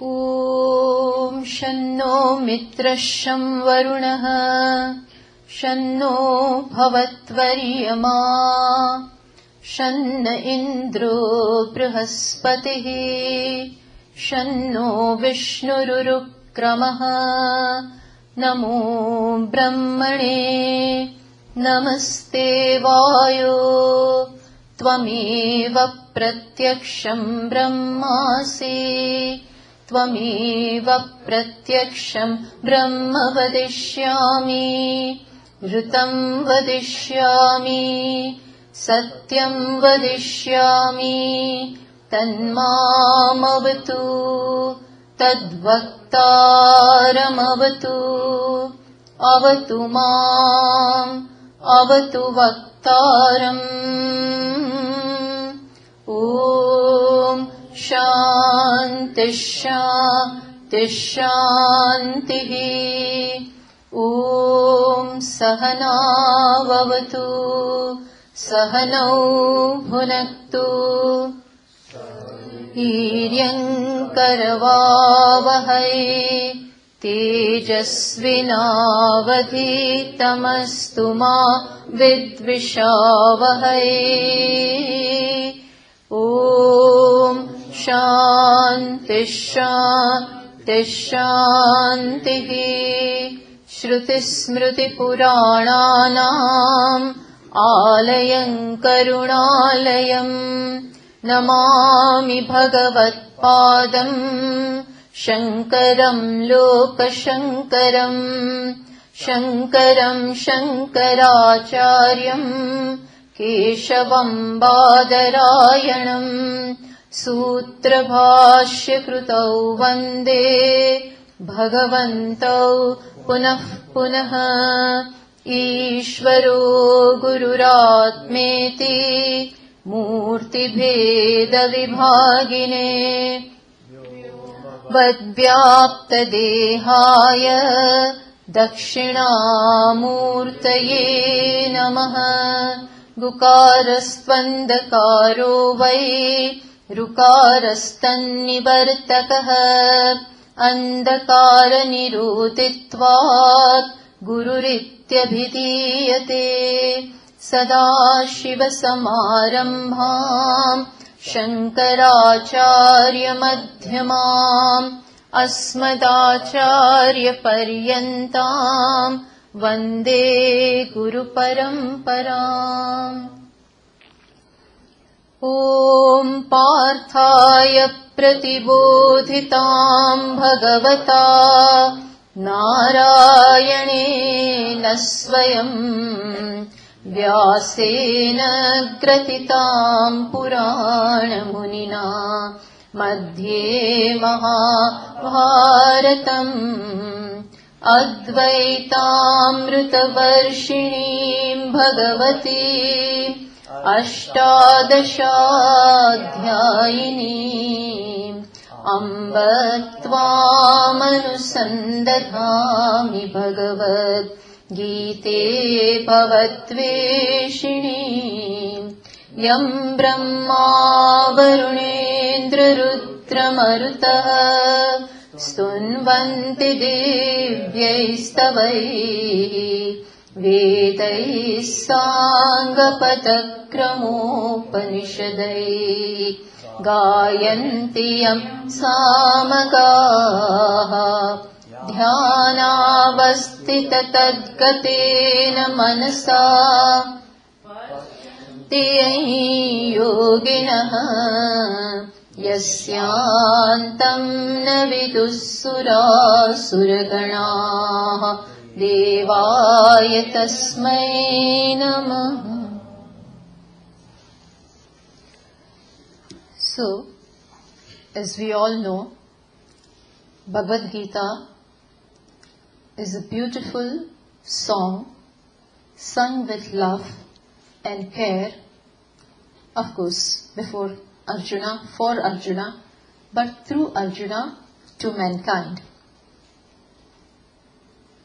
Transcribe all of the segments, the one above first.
ॐ शन्नो मित्रः शं वरुणः शन्नो भवत्वर्यमा शन्न इन्द्रो बृहस्पतिः शन्नो विष्णुरुक्रमः नमो ब्रह्मणे नमस्ते वायो त्वमेव प्रत्यक्षं ब्रह्मासि त्वमेव प्रत्यक्षं ब्रह्म वदिष्यामि ऋतं वदिष्यामि सत्यं वदिष्यामि तन्मामवतु तद्वक्तारमवतु अवतु माम् अवतु वक्तारम् ॐ शान्तिः शान्तिः शान्तिः ॐ सहनाववतु सहनौ भुनक्तु वीर्यङ्करवावहै तेजस्विनावधीतमस्तु मा विद्विषावहै ॐ शान्तिः शान्तिः शान्तिः श्रुतिस्मृतिपुराणानाम् आलयम् करुणालयम् नमामि भगवत्पादम् शङ्करम् लोकशङ्करम् शङ्करम् शङ्कराचार्यम् केशवम् बादरायणम् सूत्रभाष्यकृतौ वन्दे भगवन्तौ पुनः पुनः ईश्वरो गुरुरात्मेति मूर्तिभेदविभागिने वद्व्याप्तदेहाय दक्षिणामूर्तये नमः गुकारस्त्वन्दकारो वै ऋकारस्तन्निवर्तकः अन्धकारनिरोधित्वात् गुरुरित्यभिधीयते सदाशिवसमारम्भाम् शङ्कराचार्यमध्यमाम् अस्मदाचार्यपर्यन्ताम् वन्दे गुरुपरम्पराम् ॐ पार्थाय प्रतिबोधिताम् भगवता नारायणेन स्वयम् व्यासेन ग्रथिताम् पुराणमुनिना मध्ये महाभारतम् अद्वैतामृतवर्षिणीम् भगवती अष्टादशाध्यायिनीम् अम्ब त्वामनुसन्दधामि भगवद्गीते भवद्वेषिणीम् यम् ब्रह्मा वरुणेन्द्ररुद्रमरुतः स्तुन्वन्ति दिव्यैस्तवैः वेदैः साङ्गपदक्रमोपनिषदैः गायन्ति यं सामगाः ध्यानावस्थिततद्गतेन मनसा ते योगिनः यस्यान्तं न विदुः सुरासुरगणाः देवाय तस्मै नमः. So, as we all know, Bhagavad Gita is a beautiful song sung with love and care, of course, before Arjuna, for Arjuna, but through Arjuna to mankind.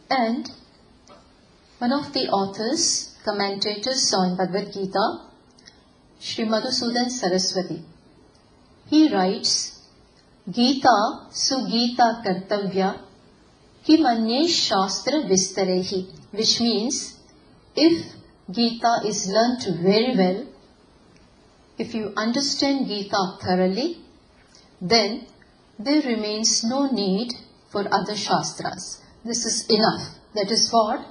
And one of the authors, commentators on Bhagavad Gita, Sri Madhusudan Saraswati, he writes, Gita Sugita Kartavya Kimanye Shastra Vistarehi, which means if Gita is learnt very well, if you understand Gita thoroughly, then there remains no need for other Shastras. This is enough. That is what,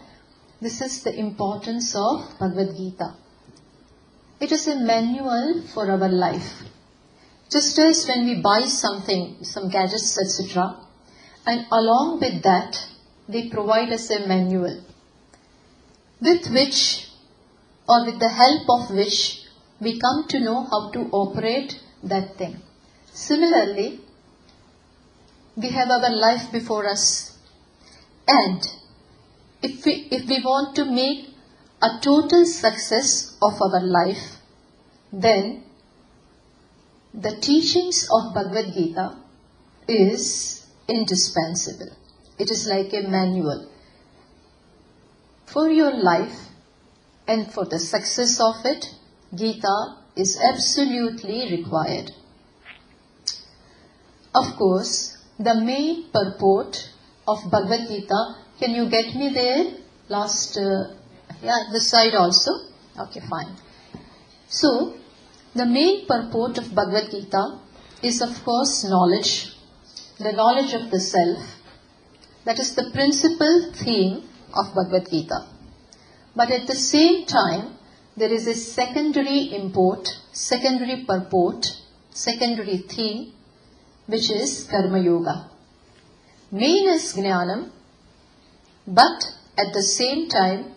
this is the importance of Bhagavad Gita. It is a manual for our life. Just as when we buy something, some gadgets, etc., and along with that, they provide us a manual with which, or with the help of which, we come to know how to operate that thing. Similarly, we have our life before us, and if we want to make a total success of our life, then the teachings of Bhagavad Gita is indispensable. It is like a manual for your life, and for the success of it, Gita is absolutely required. Of course, the main purport of Bhagavad Gita, can you get me there? This side also? Okay, fine. So, the main purport of Bhagavad Gita is of course knowledge, the knowledge of the self. That is the principal theme of Bhagavad Gita. But at the same time, there is a secondary import, secondary purport, secondary theme, which is Karmayoga. Main is Jnanam, but at the same time,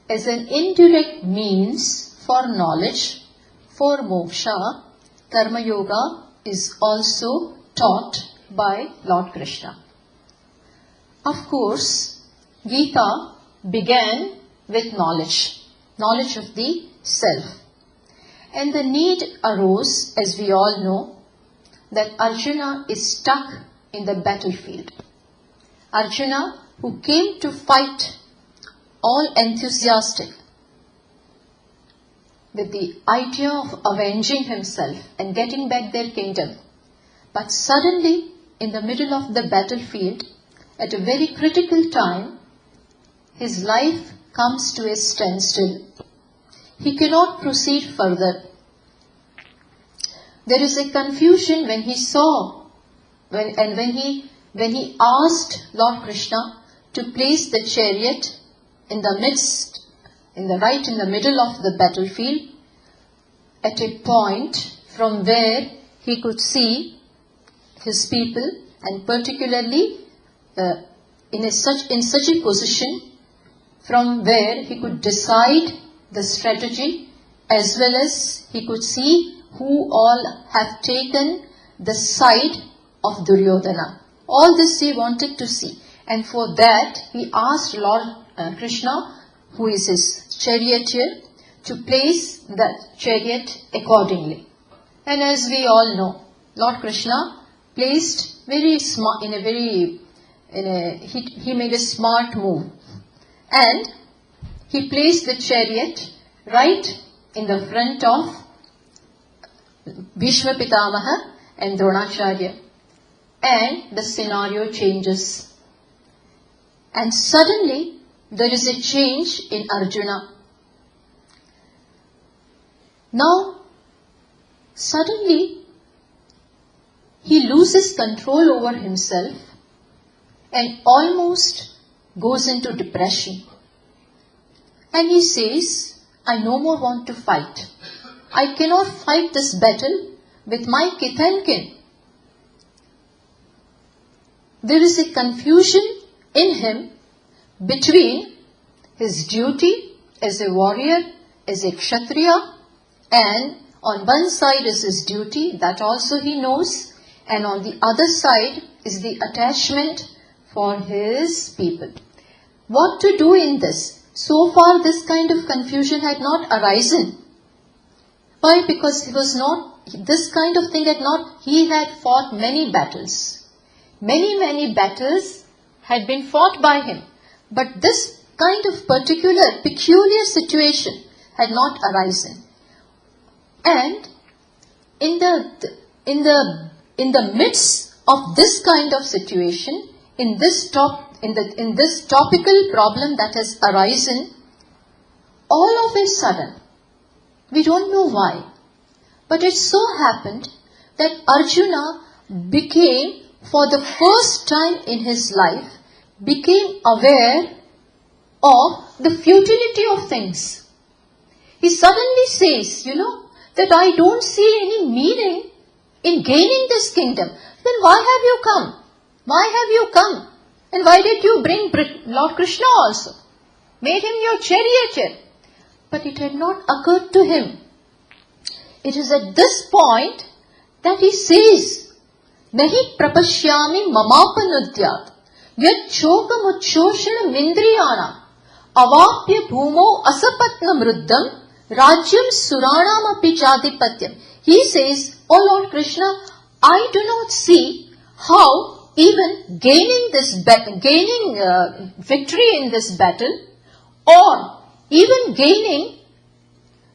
as an indirect means for knowledge, for moksha, Karmayoga is also taught by Lord Krishna. Of course, Gita began with knowledge of the self. And the need arose, as we all know, that Arjuna is stuck in the battlefield. Arjuna, who came to fight all enthusiastic, with the idea of avenging himself and getting back their kingdom. But suddenly, in the middle of the battlefield, at a very critical time, his life comes to a standstill. He cannot proceed further. There is a confusion when he saw, when he asked Lord Krishna to place the chariot in the midst, in the middle of the battlefield, at a point from where he could see his people, and particularly in such a position from where he could decide the strategy, as well as he could see who all have taken the side of Duryodhana. All this he wanted to see, and for that he asked Lord Krishna, who is his charioteer, to place the chariot accordingly. And as we all know, Lord Krishna placed he made a smart move, and he placed the chariot right in the front of Bhishma Pitamaha and Dronacharya, and the scenario changes. And suddenly there is a change in Arjuna. Now, suddenly he loses control over himself and almost goes into depression. And he says, I no more want to fight. I cannot fight this battle with my kith and kin. There is a confusion in him between his duty as a warrior, as a kshatriya, and on one side is his duty, that also he knows, and on the other side is the attachment for his people. What to do in this? So far this kind of confusion had not arisen. Why? Because he had fought many battles. Many battles had been fought by him. But this kind of peculiar situation had not arisen. And in the midst of this kind of situation, in this topical problem that has arisen, all of a sudden, we don't know why, but it so happened that Arjuna became, for the first time in his life, became aware of the futility of things. He suddenly says, that I don't see any meaning in gaining this kingdom. Then why have you come? Why have you come? And why did you bring Lord Krishna also? Made him your charioteer. But it had not occurred to him. It is at this point that he says, Nahi prapashyami mamapanudyat yat chokam uchchoshana mindriyana avapya bhumo asapatna mruddam rajyam suranam api chadipatyam. He says, O Lord Krishna, I do not see how even gaining victory in this battle, or even gaining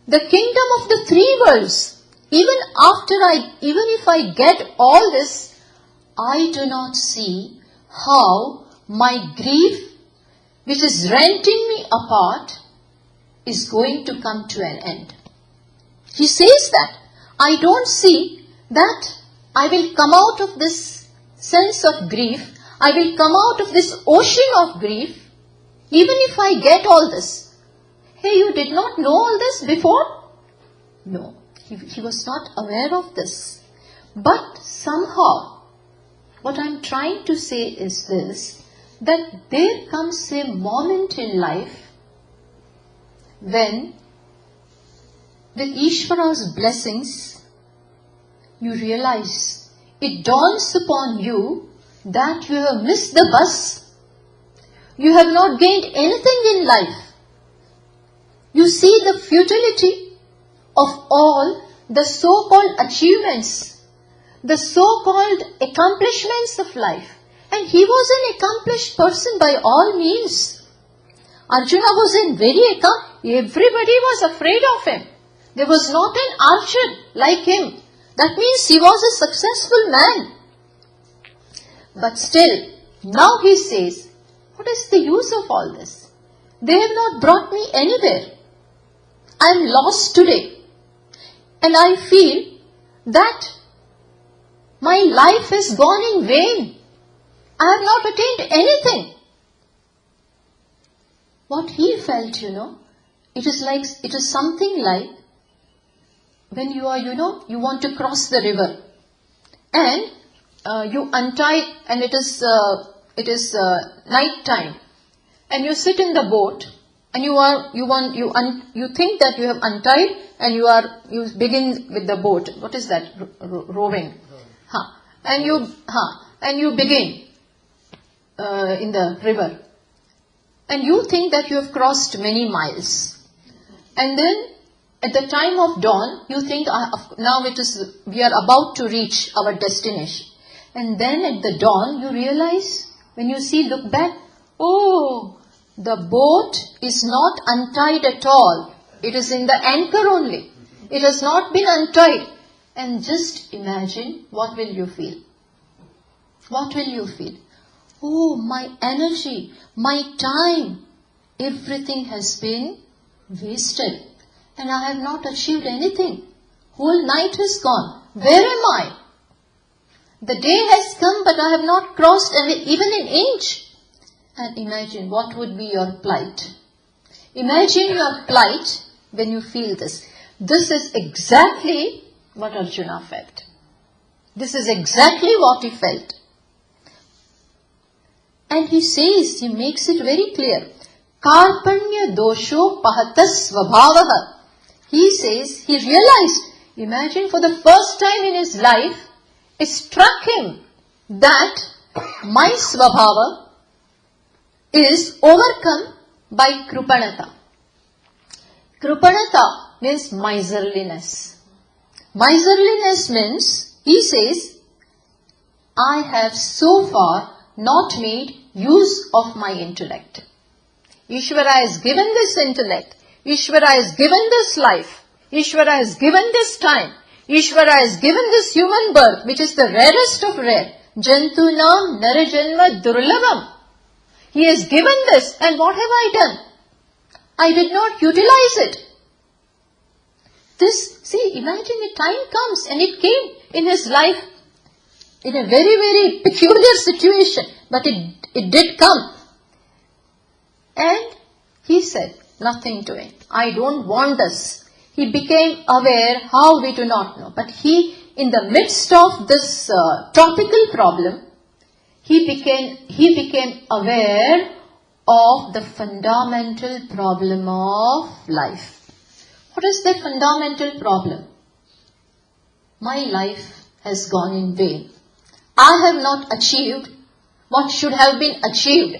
the kingdom of the three worlds, even if I get all this, I do not see how my grief, which is renting me apart, is going to come to an end. He says that I don't see that I will come out of this sense of grief, I will come out of this ocean of grief, even if I get all this. Hey, you did not know all this before? No, he was not aware of this. But somehow, what I'm trying to say is this, that there comes a moment in life when, with Ishvara's blessings, you realize, it dawns upon you that you have missed the bus. You have not gained anything in life. You see the futility of all the so-called achievements, the so-called accomplishments of life. And he was an accomplished person by all means. Arjuna was everybody was afraid of him. There was not an archer like him. That means he was a successful man. But still, now he says, what is the use of all this? They have not brought me anywhere. I am lost today. And I feel that my life has gone in vain. I have not attained anything. What he felt, it is something like when you are, you want to cross the river and you untie, and it is night time, and you sit in the boat and you think that you have untied and you begin with the boat. What is that? Rowing. And you begin in the river, and you think that you have crossed many miles, and then at the time of dawn you think now we are about to reach our destination, and then at the dawn you realize, when you look back, oh, the boat is not untied at all. It is in the anchor only. It has not been untied. And just imagine, what will you feel? What will you feel? Oh, my energy, my time, everything has been wasted. And I have not achieved anything. Whole night has gone. Where am I? The day has come, but I have not crossed even an inch. And imagine what would be your plight. Imagine your plight when you feel this. This is exactly what Arjuna felt. This is exactly what he felt. And he says, he makes it very clear. Karpanya dosho pahatas svabhavaha. He says, he realized, imagine, for the first time in his life, it struck him that my svabhava is overcome by krupanata. Krupanata means miserliness. Miserliness means, he says, I have so far not made use of my intellect. Ishvara has given this intellect. Ishvara has given this life. Ishvara has given this time. Ishvara has given this human birth, which is the rarest of rare. Jantunam narajanma durlabam. He has given this, and what have I done? I did not utilize it. This, see, imagine a time comes, and it came in his life in a very, very peculiar situation, but it did come. And he said, nothing doing. I don't want this. He became aware, how we do not know. But he, in the midst of this topical problem, he became aware of the fundamental problem of life. What is the fundamental problem? My life has gone in vain. I have not achieved what should have been achieved.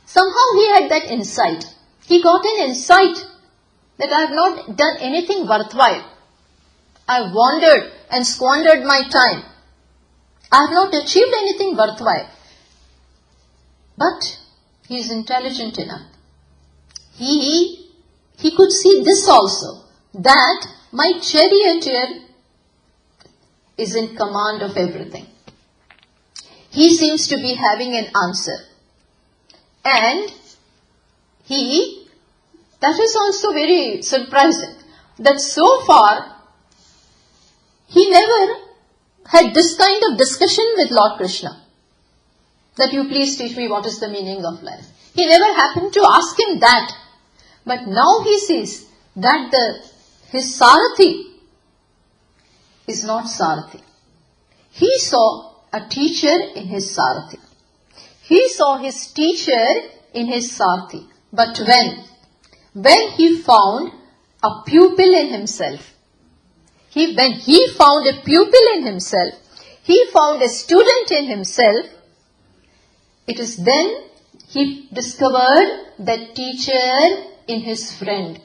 Somehow he had that insight. He got an insight that I have not done anything worthwhile. I have wandered and squandered my time. I have not achieved anything worthwhile. But he is intelligent enough. He could see this also, that my charioteer is in command of everything. He seems to be having an answer. And that is also very surprising, that so far he never had this kind of discussion with Lord Krishna, that you please teach me what is the meaning of life. He never happened to ask him that. But now he sees that his Sarathi is not Sarathi. He saw a teacher in his Sarathi. He saw his teacher in his Sarathi. But when he found a pupil in himself, when he found a pupil in himself, he found a student in himself, it is then he discovered that teacher in his friend.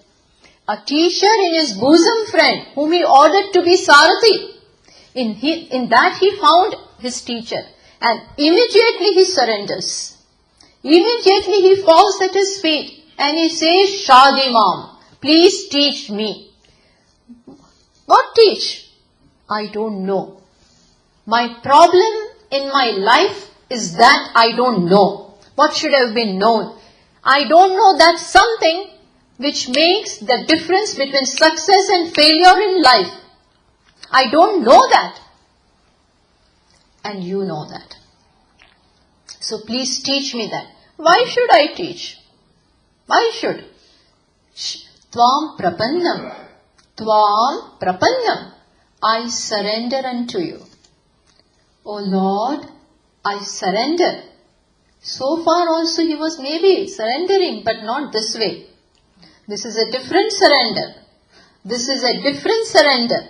A teacher in his bosom friend, whom he ordered to be Sarathi. In that he found his teacher. And immediately he surrenders. Immediately he falls at his feet and he says, Shadi Mom, please teach me. What teach? I don't know. My problem in my life is that I don't know. What should have been known? I don't know that something which makes the difference between success and failure in life. I don't know that. And you know that. So please teach me that. Why should I teach? Why should? Tvam prapannam. Tvam prapannam. I surrender unto you. O Lord, I surrender. So far also he was maybe surrendering, but not this way. This is a different surrender. This is a different surrender.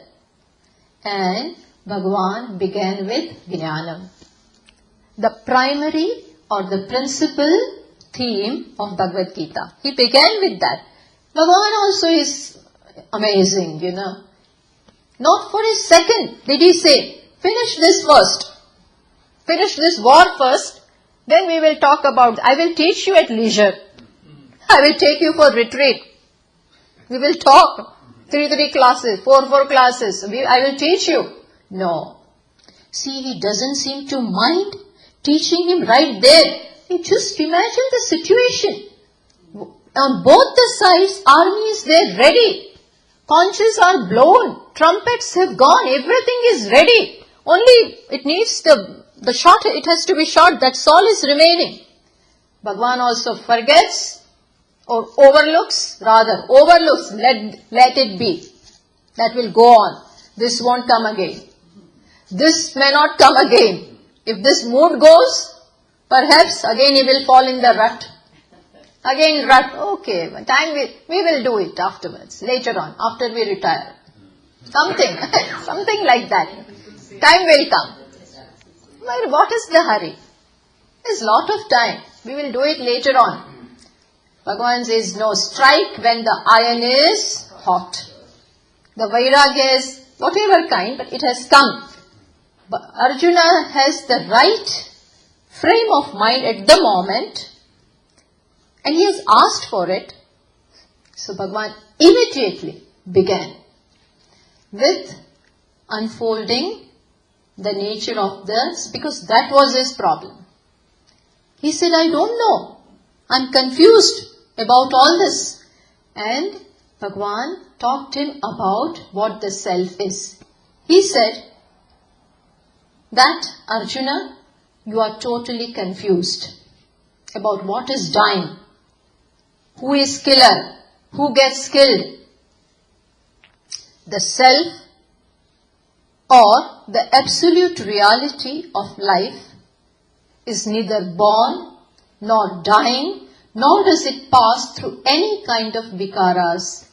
And Bhagavan began with Jnanam. The primary or the principal theme of Bhagavad Gita. He began with that. Bhagavan also is amazing, Not for a second did he say, finish this first. Finish this war first. Then we will talk about, I will teach you at leisure. I will take you for retreat. We will talk. 3 classes, 4 classes. I will teach you. No. See, he doesn't seem to mind teaching him right there. You just imagine the situation. On both the sides, army is there ready. Conches are blown. Trumpets have gone. Everything is ready. Only it needs the shot. It has to be shot. That's all is remaining. Bhagavan also forgets or overlooks. Let it be. That will go on. This won't come again. This may not come again. If this mood goes, perhaps again he will fall in the rut. Again rut. Okay, time we will do it afterwards, later on, after we retire. Something like that. Time will come. But what is the hurry? There's lot of time. We will do it later on. Bhagavan says, no, strike when the iron is hot. The vairagya is whatever kind, but it has come. But Arjuna has the right frame of mind at the moment, and he has asked for it. So Bhagavan immediately began with unfolding the nature of this, because that was his problem. He said, I don't know. I'm confused about all this. And Bhagwan taught him about what the self is. He said that, Arjuna, you are totally confused about what is dying, who is killer, who gets killed. The self or the absolute reality of life is neither born nor dying, nor does it pass through any kind of vikaras,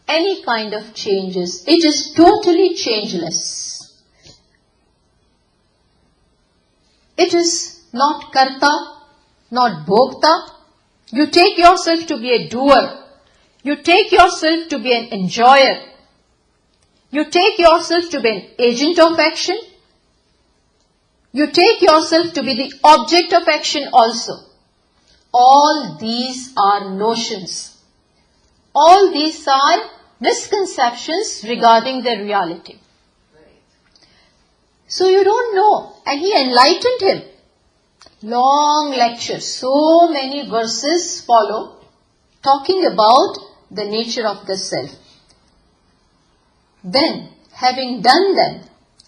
any kind of changes. It is totally changeless. It is not karta, not bhokta. You take yourself to be a doer. You take yourself to be an enjoyer. You take yourself to be an agent of action. You take yourself to be the object of action also. All these are notions. All these are misconceptions regarding their reality. So you don't know. And he enlightened him. Long lecture, so many verses follow talking about the nature of the self. Then, having done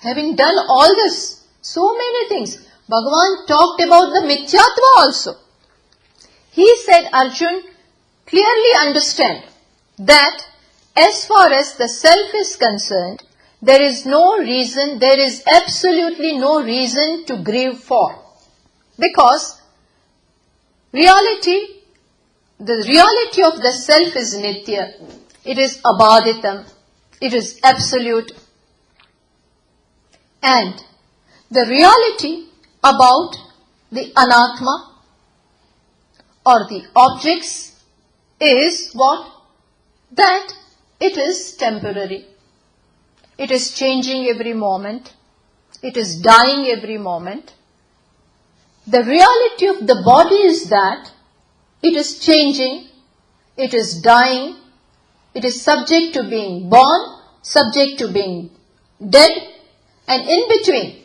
all this, so many things, Bhagavan talked about the mithyatva also. He said, Arjun, clearly understand that as far as the self is concerned, there is absolutely no reason to grieve for. Because the reality of the self is nitya. It is abaditam. It is absolute. And the reality about the anatma or the objects is what? That it is temporary. It is changing every moment. It is dying every moment. The reality of the body is that it is changing, it is dying, it is subject to being born, subject to being dead, and in between,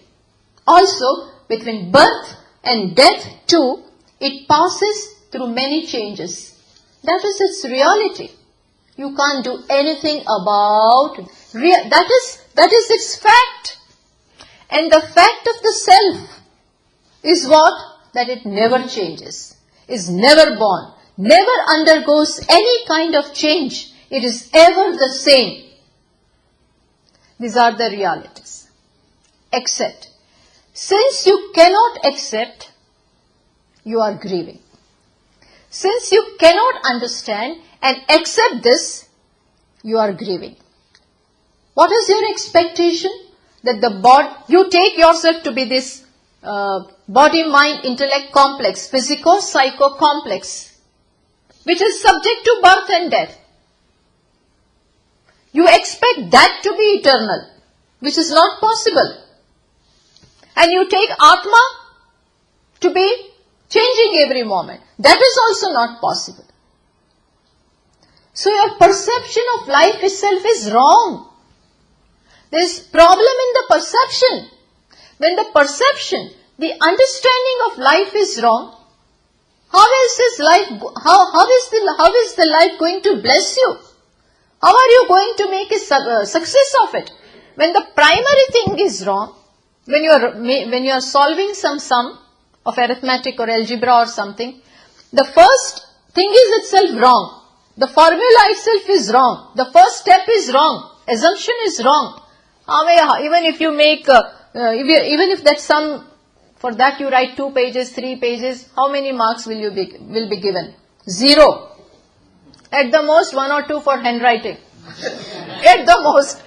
also between birth and death too, it passes through many changes. That is its reality. You can't do anything about it. That is its fact. And the fact of the self is what? That it never changes, is never born, never undergoes any kind of change. It is ever the same. These are the realities. Accept. Since you cannot accept, you are grieving. Since you cannot understand and accept this, you are grieving. What is your expectation? That you take yourself to be this body, mind, intellect complex, physico-psycho complex, which is subject to birth and death. You expect that to be eternal, which is not possible. And you take Atma to be changing every moment. That is also not possible. So your perception of life itself is wrong. There is problem in the perception. When the perception, the understanding of life is wrong, how is the life going to bless you? How are you going to make a success of it? When the primary thing is wrong, when you are solving some sum of arithmetic or algebra or something, the first thing is itself wrong. The formula itself is wrong. The first step is wrong. Assumption is wrong. Even if you make, even if that sum, for that you write 2 pages, 3 pages, how many marks will be given? 0. At the most 1 or 2 for handwriting. At the most.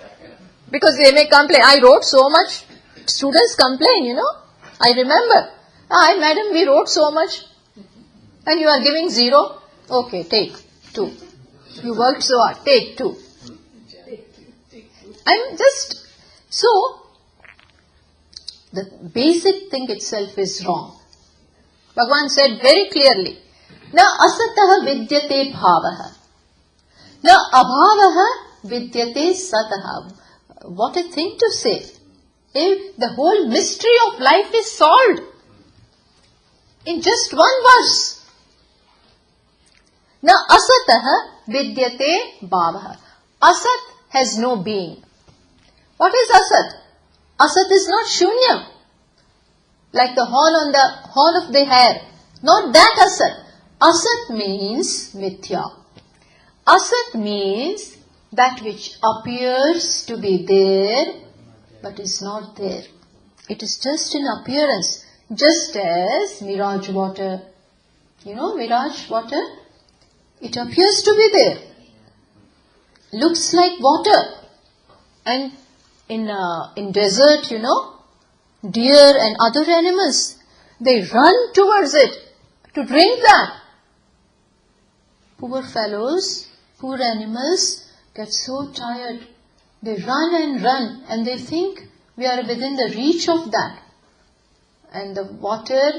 Because they may complain, I wrote so much. Students complain, I remember. Madam, we wrote so much. And you are giving 0. Okay, take 2. You worked so hard. Take 2. So, the basic thing itself is wrong. Bhagavan said very clearly, Na asataha vidyate bhavaha. Na abhavaha vidyate sataha. What a thing to say. if the whole mystery of life is solved in just one verse. Now, asatah vidyate bhavaha. Asat has no being. What is asat? Asat is not shunya, like the horn of the hair. Not that asat. Asat means mithya. Asat means that which appears to be there but is not there. It is just an appearance, just as mirage water. You know mirage water? It appears to be there. Looks like water. And in desert, deer and other animals, they run towards it to drink that. Poor fellows, poor animals get so tired. They run and they think we are within the reach of that. And the water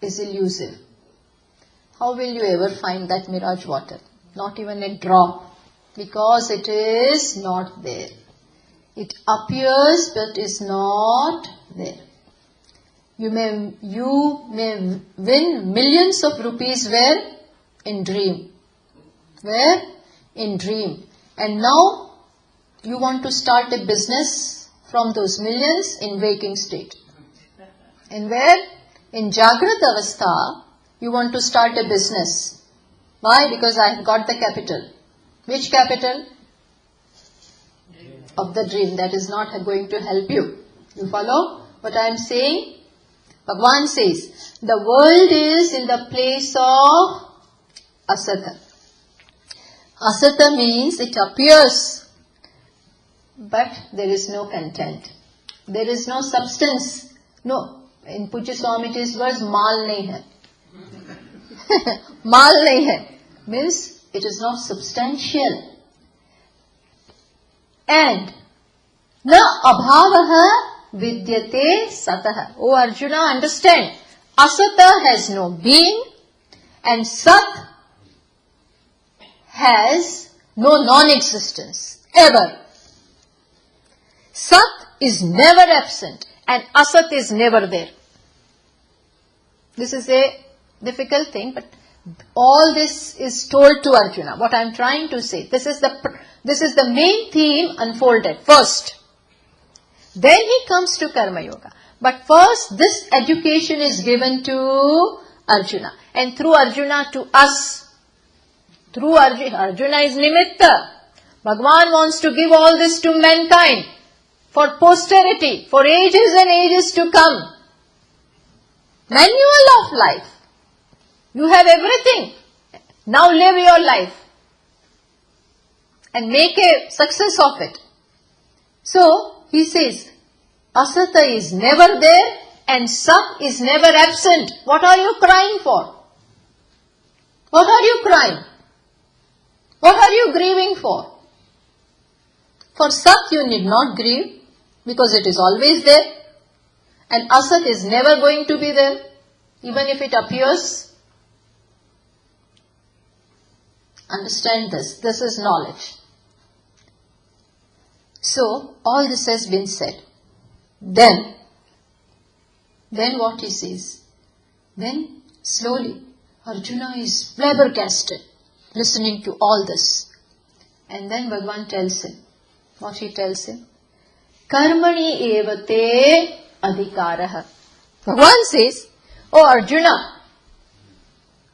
is elusive. How will you ever find that mirage water? Not even a drop, because it is not there. It appears but is not there. You may win millions of rupees where? In dream. Where? In dream. And now you want to start a business from those millions in waking state. And where? In Jagrat Avastha, you want to start a business. Why? Because I have got the capital. Which capital? Of the dream. That is not going to help you. You follow what I am saying? Bhagavan says, the world is in the place of asata. Asata means it appears, but there is no content. There is no substance. No. In Pujya Swamiji's words, mal nahi hai. Mal nahi hai. Means it is not substantial. And na abhavaha vidyate satah. Oh Arjuna, understand. Asata has no being and sat has no non-existence. Ever. Sat is never absent and asat is never there. This is a difficult thing, but all this is told to Arjuna. What I am trying to say, this is the main theme unfolded first. Then he comes to Karmayoga. But first this education is given to Arjuna. And through Arjuna to us. Through Arjuna is nimitta. Bhagavan wants to give all this to mankind. For posterity. For ages and ages to come. Manual of life. You have everything. Now live your life. And make a success of it. So, he says, asata is never there and sat is never absent. What are you crying for? What are you crying? What are you grieving for? For sat you need not grieve because it is always there. And asat is never going to be there, even if it appears. Understand this. This is knowledge. So, all this has been said. Then what he says? Then, slowly, Arjuna is flabbergasted, listening to all this. And then Bhagavan tells him, what he tells him? Karmani evate adhikaraha. Bhagavan says, oh Arjuna,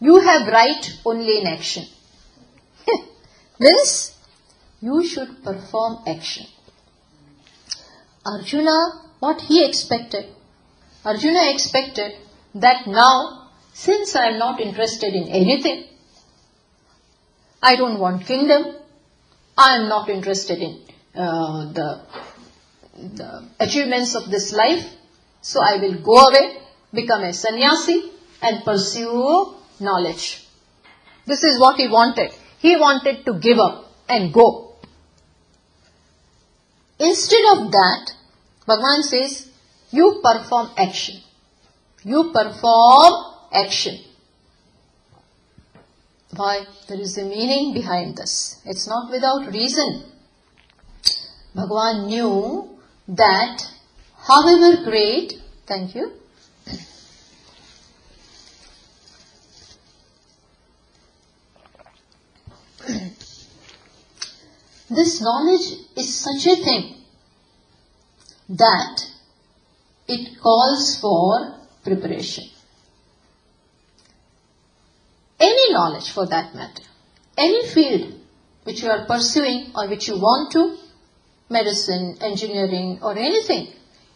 you have right only in action. Means, you should perform action. Arjuna, what he expected? Arjuna expected that now, since I am not interested in anything, I don't want kingdom, I am not interested in the achievements of this life, so I will go away, become a sannyasi and pursue knowledge. This is what he wanted. He wanted to give up and go. Instead of that, Bhagavan says, you perform action. You perform action. Why? There is a meaning behind this. It's not without reason. Bhagavan knew that however great, thank you, this knowledge is such a thing that it calls for preparation. Any knowledge for that matter, any field which you are pursuing or which you want to, medicine, engineering or anything,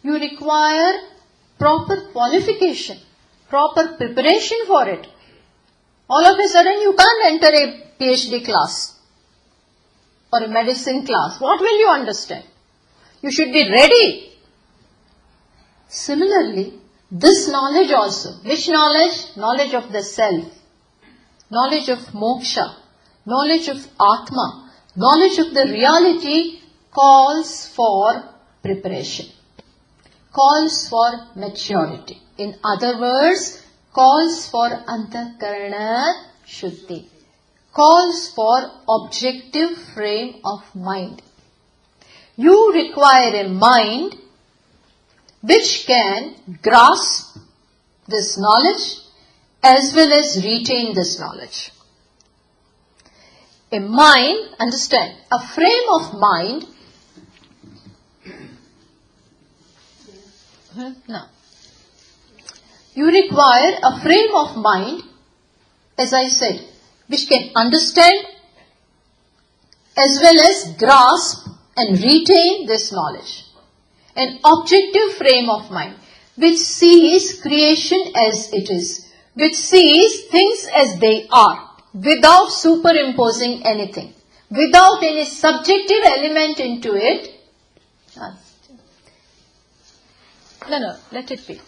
you require proper qualification, proper preparation for it. All of a sudden you can't enter a PhD class or a medicine class. What will you understand? You should be ready. Similarly, this knowledge also, which knowledge? Knowledge of the self, knowledge of moksha, knowledge of Atma, knowledge of the reality calls for preparation, calls for maturity. In other words, calls for antakarana shuddhi, calls for objective frame of mind. You require a mind which can grasp this knowledge as well as retain this knowledge. A mind, understand, a frame of mind. Now, you require a frame of mind, as I said, which can understand as well as grasp and retain this knowledge. An objective frame of mind which sees creation as it is, which sees things as they are, without superimposing anything, without any subjective element into it. No, let it be.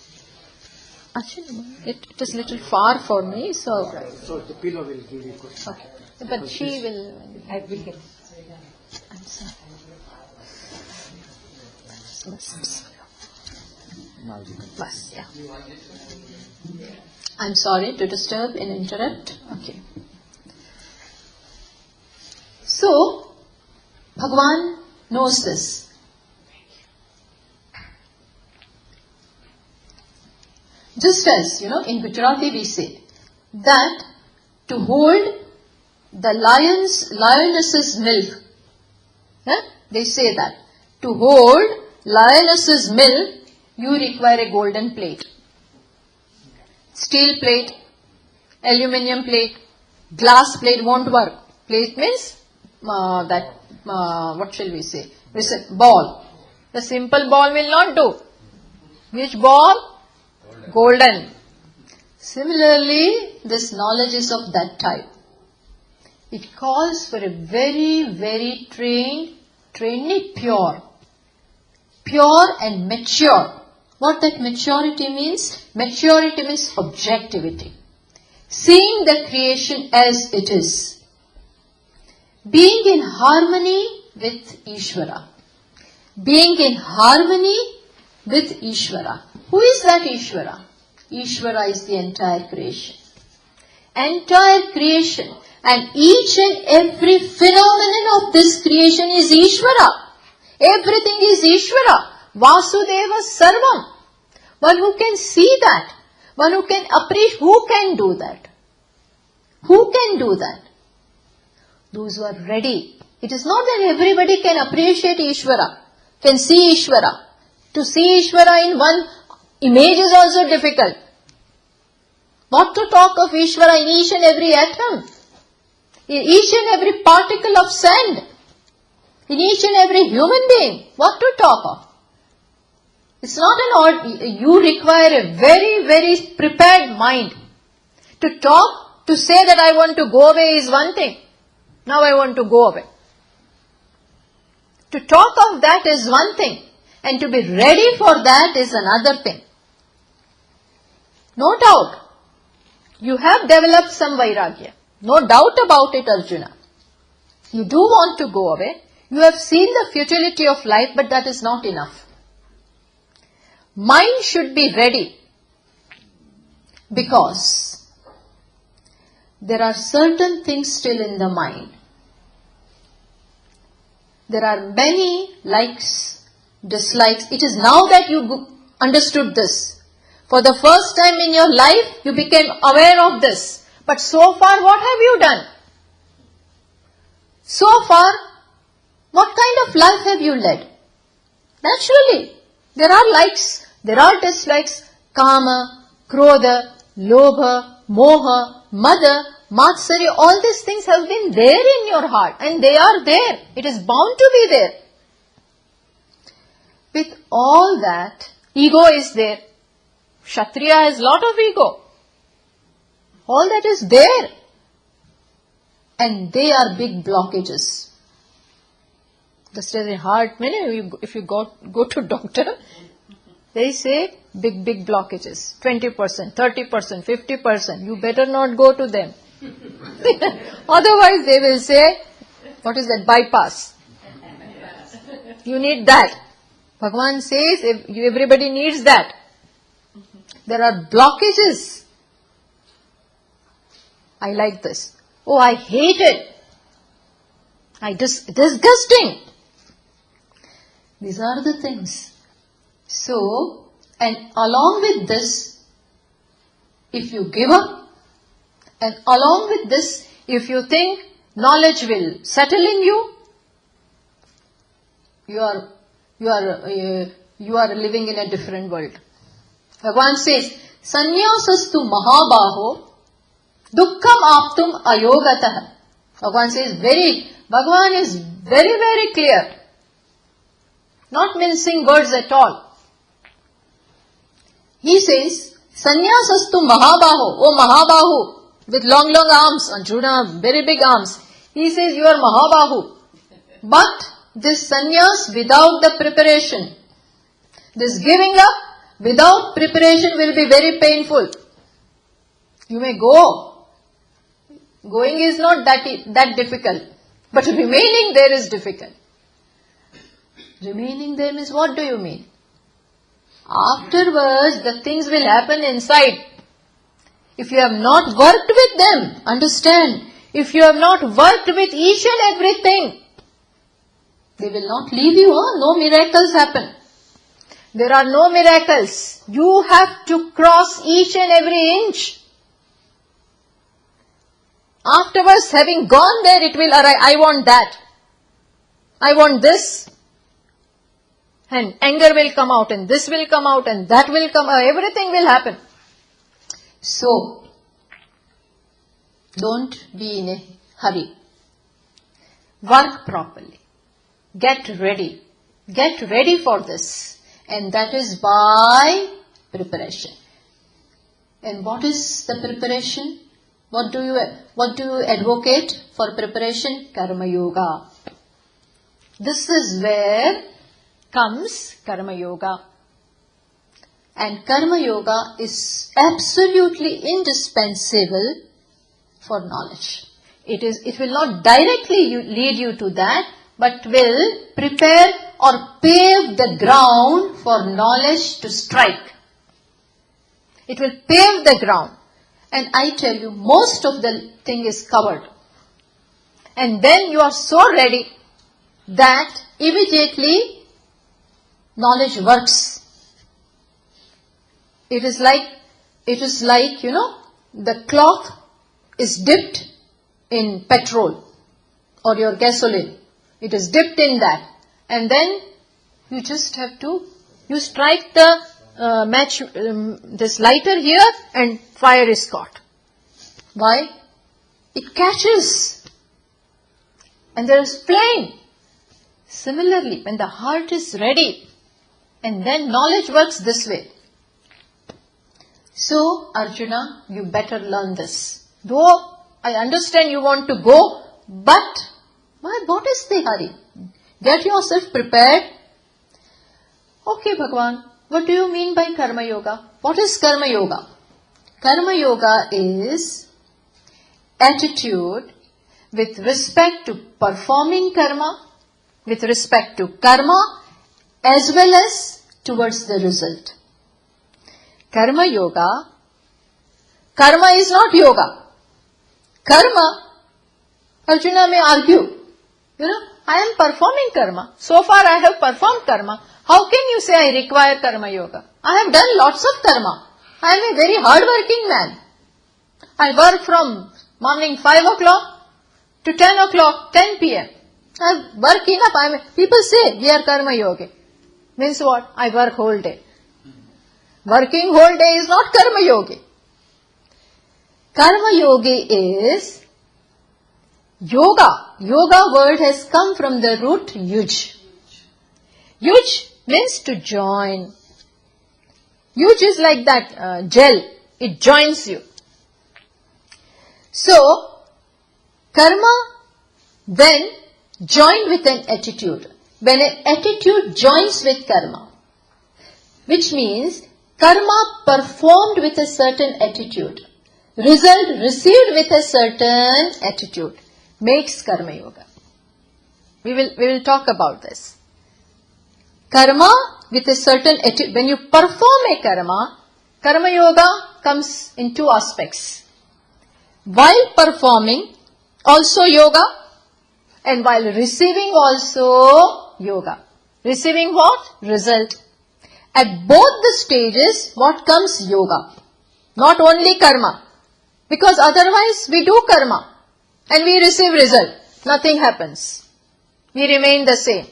Actually, it is little far for me, so the pillow will give you good. Okay, but she will. I will get. I'm sorry. Bus, yeah. I'm sorry to disturb and interrupt. Okay. So, Bhagavan knows this. Just as, in Gujarati we say that to hold the lioness's milk, they say that to hold lioness's milk, you require a golden plate. Steel plate, aluminium plate, glass plate won't work. Plate means what shall we say? We say ball. The simple ball will not do. Which ball? Golden. Similarly, this knowledge is of that type. It calls for a very, very trained, pure and mature. What that maturity means? Maturity means objectivity. Seeing the creation as it is. Being in harmony with Ishvara. Being in harmony with Ishvara. Who is that Ishvara? Ishvara is the entire creation. Entire creation. And each and every phenomenon of this creation is Ishvara. Everything is Ishvara. Vasudeva Sarvam. One who can see that. One who can appreciate. Who can do that? Who can do that? Those who are ready. It is not that everybody can appreciate Ishvara, can see Ishvara. To see Ishvara in one image is also difficult. What to talk of Ishvara in each and every atom, in each and every particle of sand, in each and every human being. What to talk of? It's not an odd, you require a very, very prepared mind. To talk, to say that I want to go away is one thing. Now I want to go away. To talk of that is one thing. And to be ready for that is another thing. No doubt, you have developed some vairagya. No doubt about it, Arjuna. You do want to go away. You have seen the futility of life, but that is not enough. Mind should be ready because there are certain things still in the mind. There are many likes, dislikes. It is now that you understood this. For the first time in your life, you became aware of this. But so far, what have you done? So far, what kind of life have you led? Naturally, there are likes, there are dislikes. Kama, Krodha, Lobha, Moha, Mada, Matsarya, all these things have been there in your heart and they are there. It is bound to be there. With all that, ego is there. Kshatriya has lot of ego. All that is there. And they are big blockages. Just as in heart, if you go to doctor, they say big blockages, 20%, 30%, 50%. You better not go to them. Otherwise they will say, what is that, bypass. You need that. Bhagavan says everybody needs that. There are blockages. I like this. Oh, I hate it. Disgusting. These are the things. So, and along with this, if you give up, and along with this, if you think knowledge will settle in you, you are living in a different world. Bhagavan says, Sanyasastu mahabaho dukkham aptum ayogatah. Bhagavan says Bhagavan is very, very clear. Not mincing words at all. He says, Sanyasastu mahabaho, O mahabahu, with long arms, Arjuna, very big arms. He says, you are mahabahu. But this sannyas without the preparation, this giving up without preparation will be very painful. You may go. Going is not that difficult. But remaining there is difficult. Remaining there means, what do you mean? Afterwards, the things will happen inside. If you have not worked with them, understand, if you have not worked with each and everything, they will not leave you. No miracles happen. There are no miracles. You have to cross each and every inch. Afterwards, having gone there, it will arise. I want that. I want this. And anger will come out, and this will come out, and that will come out. Everything will happen. So, don't be in a hurry. Work properly. Get ready. Get ready for this. And that is by preparation. And what is the preparation? What do you advocate for preparation? Karmayoga. This is where comes Karmayoga. And Karmayoga is absolutely indispensable for knowledge. It will not directly lead you to that, but will prepare or pave the ground for knowledge to strike. It will pave the ground. And I tell you, most of the thing is covered. And then you are so ready that immediately knowledge works. It is like, the cloth is dipped in petrol or your gasoline. It is dipped in that. And then you just have to, you strike the match, this lighter here, and fire is caught. Why? It catches. And there is flame. Similarly, when the heart is ready, and then knowledge works this way. So, Arjuna, you better learn this. Though I understand you want to go, but what is the hurry? Get yourself prepared. Okay, Bhagavan, what do you mean by Karma Yoga? What is Karma Yoga? Karma Yoga is attitude with respect to performing karma, with respect to karma, as well as towards the result. Karma Yoga, karma is not yoga. Karma, Arjuna may argue, I am performing karma. So far I have performed karma. How can you say I require karma yoga? I have done lots of karma. I am a very hard-working man. I work from morning 5 o'clock to 10 o'clock, 10 p.m. I work enough. People say we are karma yogi. Means what? I work whole day. Working whole day is not karma yogi. Karma yogi is yoga. Yoga word has come from the root yuj. Yuj means to join. Yuj is like that gel. It joins you. So, karma then joined with an attitude. When an attitude joins with karma, which means karma performed with a certain attitude, result received with a certain attitude, makes karma yoga. We will talk about this. Karma with a certain attitude. When you perform a karma yoga comes in two aspects. While performing, also yoga, and while receiving also yoga. Receiving what? Result. At both the stages, what comes? Yoga. Not only karma. Because otherwise we do karma and we receive result. Nothing happens. We remain the same.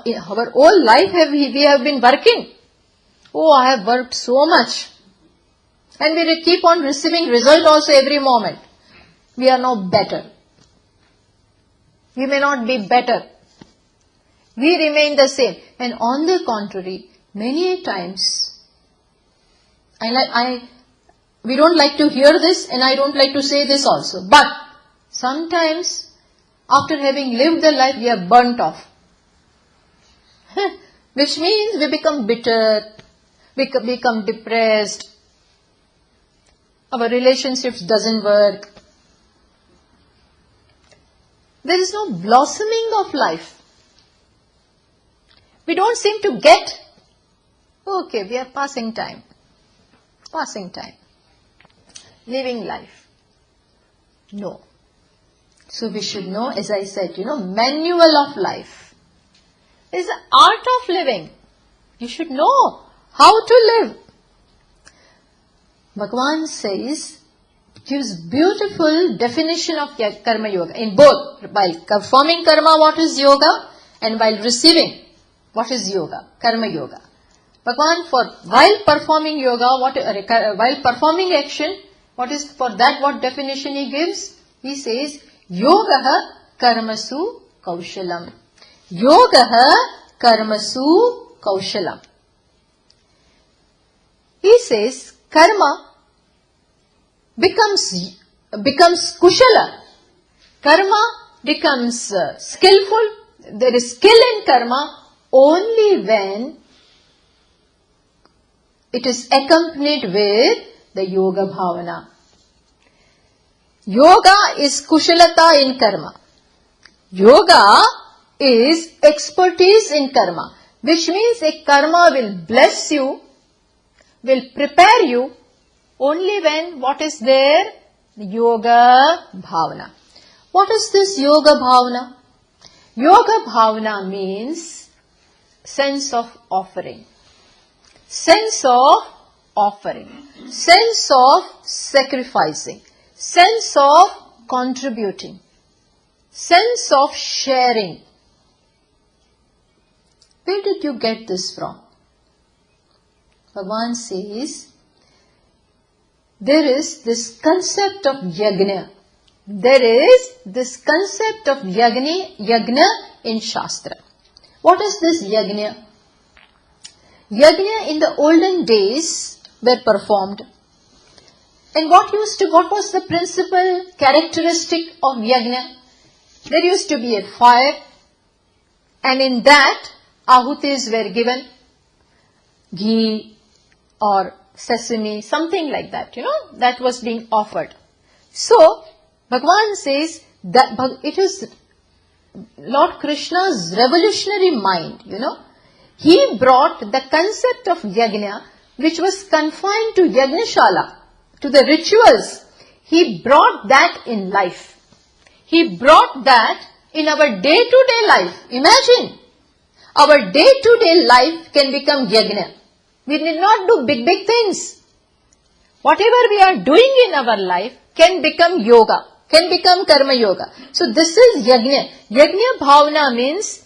In our whole life we have been working. Oh, I have worked so much. And we will keep on receiving result also every moment. We are no better. We may not be better. We remain the same. And on the contrary, many times, we don't like to hear this and I don't like to say this also. But sometimes, after having lived the life, we are burnt off. Which means we become bitter, we become depressed, our relationships doesn't work. There is no blossoming of life. We don't seem to get, okay, we are passing time, living life. No. So we should know, as I said, manual of life is the art of living. You should know how to live. Bhagavan says, gives beautiful definition of karma yoga in both. While performing karma, what is yoga? And while receiving, what is yoga? Karma yoga. Bhagavan, while performing yoga, while performing action, what definition he gives? He says, yogaha karmasu kaushalam. Yogaha karmasu kaushalam. He says, karma becomes kushala. Karma becomes skillful. There is skill in karma only when it is accompanied with the yoga bhavana. Yoga is kushalata in karma. Yoga is expertise in karma, which means a karma will bless you, will prepare you only when what is there? Yoga bhavana. What is this yoga bhavana? Yoga bhavana means sense of offering. Sense of offering. Sense of sacrificing. Sense of contributing. Sense of sharing. Where did you get this from? Bhagavan says, there is this concept of yajna. There is this concept of yajna in Shastra. What is this yajna? Yajna in the olden days were performed. And what was the principal characteristic of yajna? There used to be a fire, and in that ahutis were given, ghee or sesame, something like that, that was being offered. So, Bhagavan says that it is Lord Krishna's revolutionary mind, He brought the concept of yajna, which was confined to yajnashala, to the rituals. He brought that in life. He brought that in our day-to-day life. Imagine, our day-to-day life can become yajna. We need not do big things. Whatever we are doing in our life can become yoga, can become karma yoga. So this is yajna. Yajna bhavana means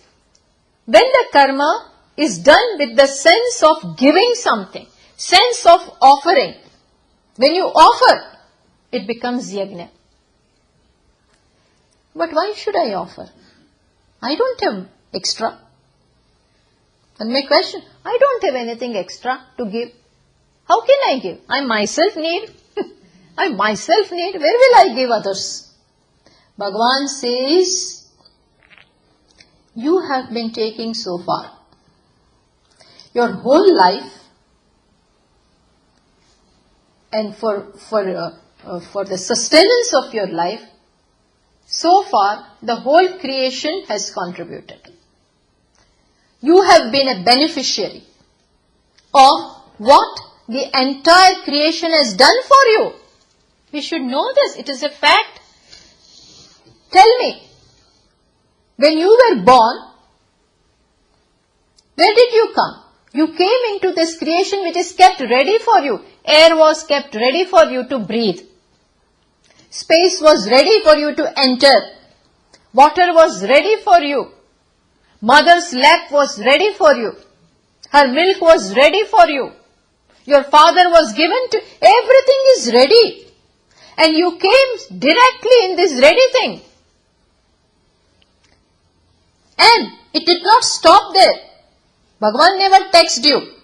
when the karma is done with the sense of giving something, sense of offering. When you offer, it becomes yajna. But why should I offer? I don't have extra. And my question, I don't have anything extra to give. How can I give? I myself need. I myself need. Where will I give others? Bhagavan says, you have been taking so far. Your whole life, and for the sustenance of your life, so far the whole creation has contributed. You have been a beneficiary of what the entire creation has done for you. We should know this. It is a fact. Tell me, when you were born, where did you come? You came into this creation which is kept ready for you. Air was kept ready for you to breathe. Space was ready for you to enter. Water was ready for you. Mother's lap was ready for you. Her milk was ready for you. Your father was given to, everything is ready. And you came directly in this ready thing. And it did not stop there. Bhagavan never taxed you.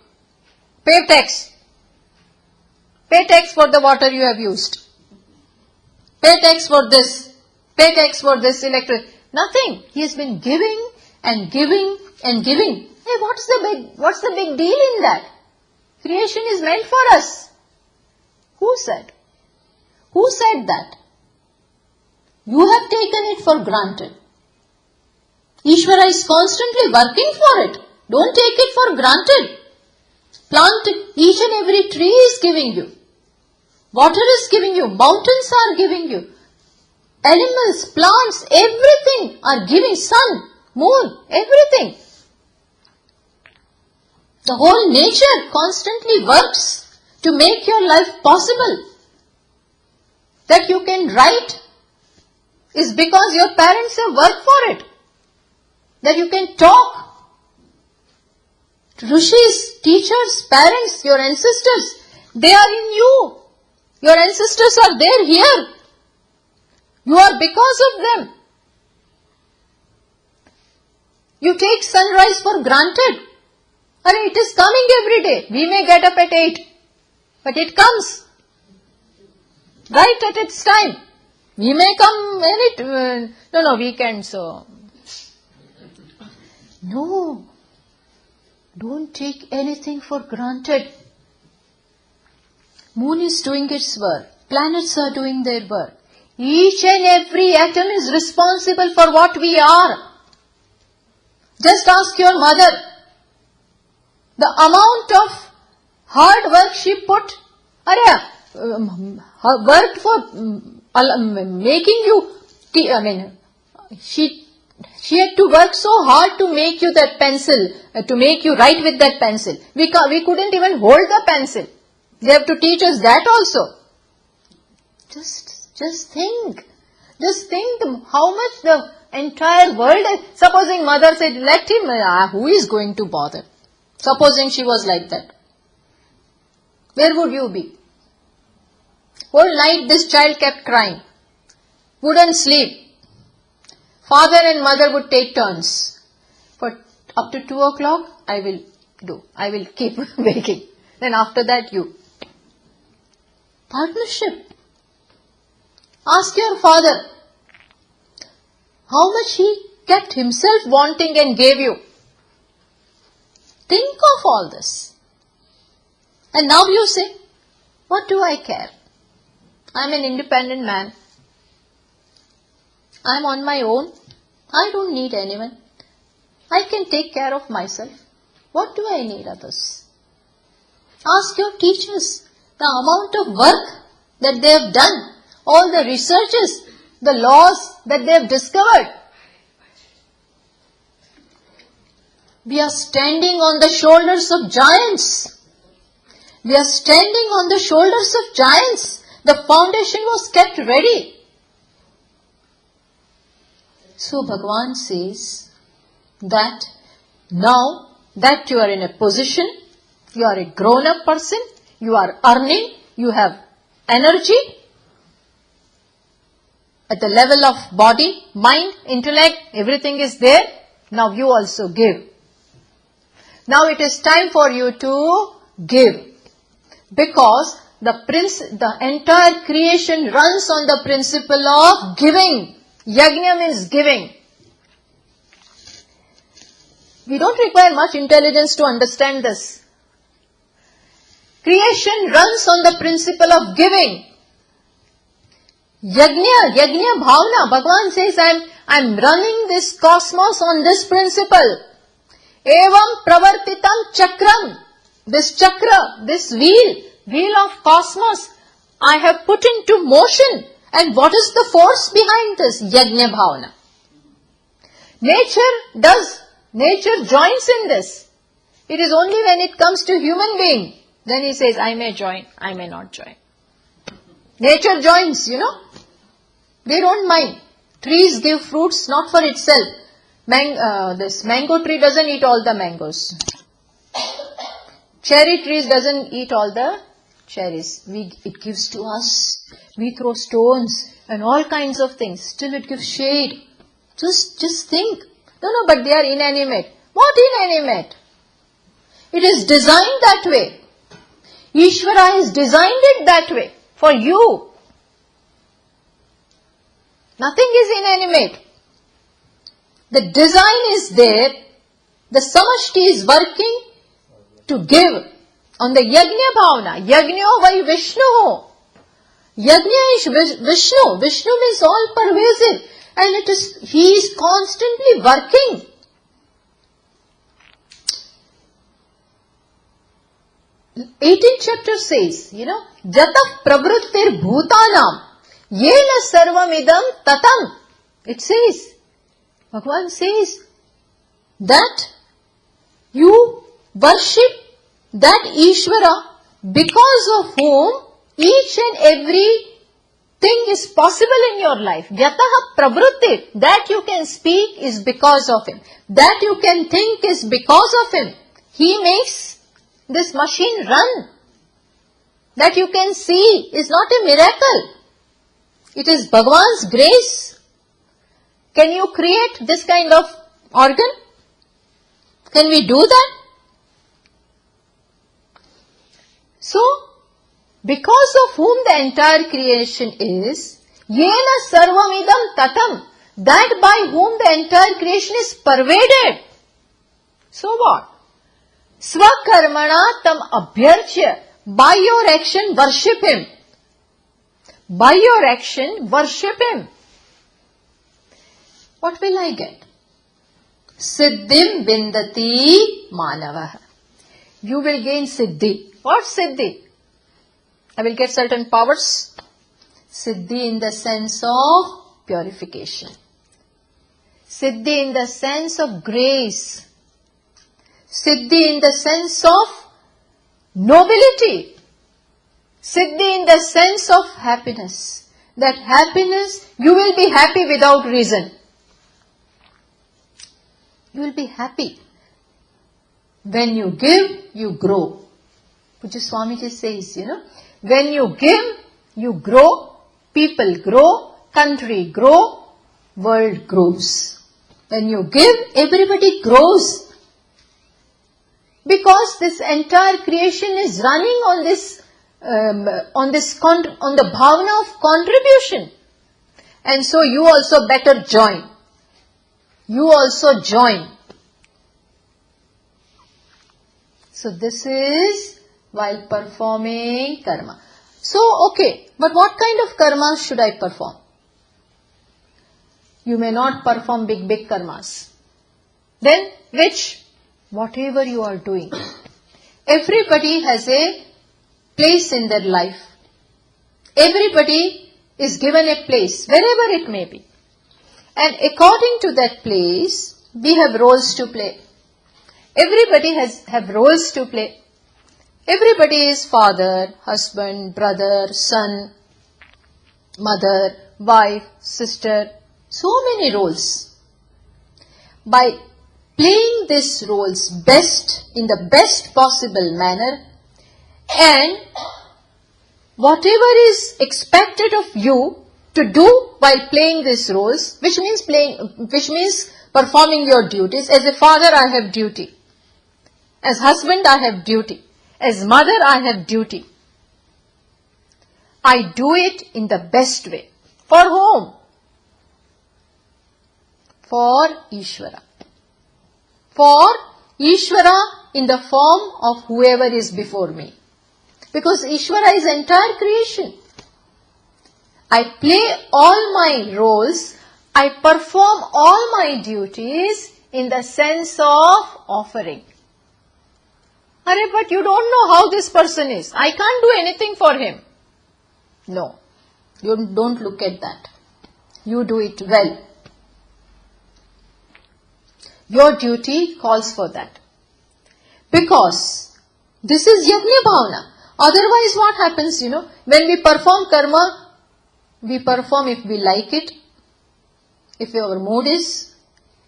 Pay tax. Pay tax for the water you have used. Pay tax for this. Pay tax for this electric. Nothing. He has been giving and giving and giving. Hey, what's the big deal in that? Creation is meant for us. Who said? Who said that? You have taken it for granted. Ishvara is constantly working for it. Don't take it for granted. Plant, each and every tree is giving you. Water is giving you. Mountains are giving you. Animals, plants, everything are giving. Sun, moon, everything. The whole nature constantly works to make your life possible. That you can write is because your parents have worked for it. That you can talk. Rishis, teachers, parents, your ancestors, they are in you. Your ancestors are there here. You are because of them. You take sunrise for granted. It is coming every day. We may get up at 8, but it comes right at its time. We may come weekend, so. No. Don't take anything for granted. Moon is doing its work. Planets are doing their work. Each and every atom is responsible for what we are. Just ask your mother. The amount of hard work she put, worked for making you, she had to work so hard to make you that pencil, to make you write with that pencil. We couldn't even hold the pencil. They have to teach us that also. Just think. Just think how much the entire world, supposing mother said, let him, who is going to bother? Supposing she was like that. Where would you be? Whole night this child kept crying. Wouldn't sleep. Father and mother would take turns. For up to 2 o'clock, I will keep waking. Then after that, you. Partnership. Ask your father how much he kept himself wanting and gave you. Think of all this. And now you say, what do I care? I am an independent man. I am on my own. I don't need anyone. I can take care of myself. What do I need others? Ask your teachers the amount of work that they have done, all the researches, the laws that they have discovered. We are standing on the shoulders of giants. We are standing on the shoulders of giants. The foundation was kept ready. So Bhagavan says that now that you are in a position, you are a grown-up person, you are earning, you have energy at the level of body, mind, intellect, everything is there. Now you also give. Now it is time for you to give, because the entire creation runs on the principle of giving. Yajna means giving. We don't require much intelligence to understand this. Creation runs on the principle of giving. Yajna bhavna. Bhagavan says, I'm running this cosmos on this principle. Evam pravartitam chakram. This chakra, this wheel of cosmos, I have put into motion. And what is the force behind this? Yajna bhavana. Nature joins in this. It is only when it comes to human being, then he says, I may join, I may not join. Nature joins, They don't mind. Trees give fruits not for itself. This mango tree doesn't eat all the mangoes. Cherry trees doesn't eat all the cherries. It gives to us. We throw stones and all kinds of things. Still it gives shade. Just think. No, but they are inanimate. What inanimate? It is designed that way. Ishvara has designed it that way for you. Nothing is inanimate. The design is there. The Samashti is working to give on the Yajna Bhavana. Yajna vai Vishnu. Yajna is Vishnu. Vishnu means all pervasive. And he is constantly working. The 18th chapter says, Jatah pravrittir bhutanam yena sarvamidam tatam. It says, Bhagavan says that you worship that Ishvara because of whom each and every thing is possible in your life. Yataha pravritti, that you can speak is because of him. That you can think is because of him. He makes this machine run. That you can see is not a miracle. It is Bhagavan's grace. Can you create this kind of organ? Can we do that? So, because of whom the entire creation is, yena sarvamidam tatam, that by whom the entire creation is pervaded. So what? Swakarmana tam abhyarchya, by your action worship him. By your action worship him. What will I get? Siddhim vindati manavaha. You will gain siddhi. What siddhi? I will get certain powers. Siddhi in the sense of purification. Siddhi in the sense of grace. Siddhi in the sense of nobility. Siddhi in the sense of happiness. That happiness, you will be happy without reason. You will be happy. When you give, you grow. Pujya Swamiji says, when you give, you grow, people grow, country grow, world grows. When you give, everybody grows. Because this entire creation is running on the bhavana of contribution. And so you also better join. You also join. So this is while performing karma. So, okay, but what kind of karma should I perform? You may not perform big karmas. Then which? Whatever you are doing. Everybody has a place in their life. Everybody is given a place, wherever it may be. And according to that place, we have roles to play. Everybody have roles to play. Everybody is father, husband, brother, son, mother, wife, sister. So many roles. By playing these roles best, in the best possible manner, and whatever is expected of you to do while playing these roles, which means performing your duties. As a father, I have duty. As husband, I have duty. As mother, I have duty. I do it in the best way. For whom? For Ishvara. For Ishvara in the form of whoever is before me. Because Ishvara is entire creation. I play all my roles, I perform all my duties in the sense of offering. Arey, but you don't know how this person is. I can't do anything for him. No, you don't look at that. You do it well. Your duty calls for that. Because this is yajna bhavana. Otherwise what happens, when we perform karma, we perform if we like it, if our mood is,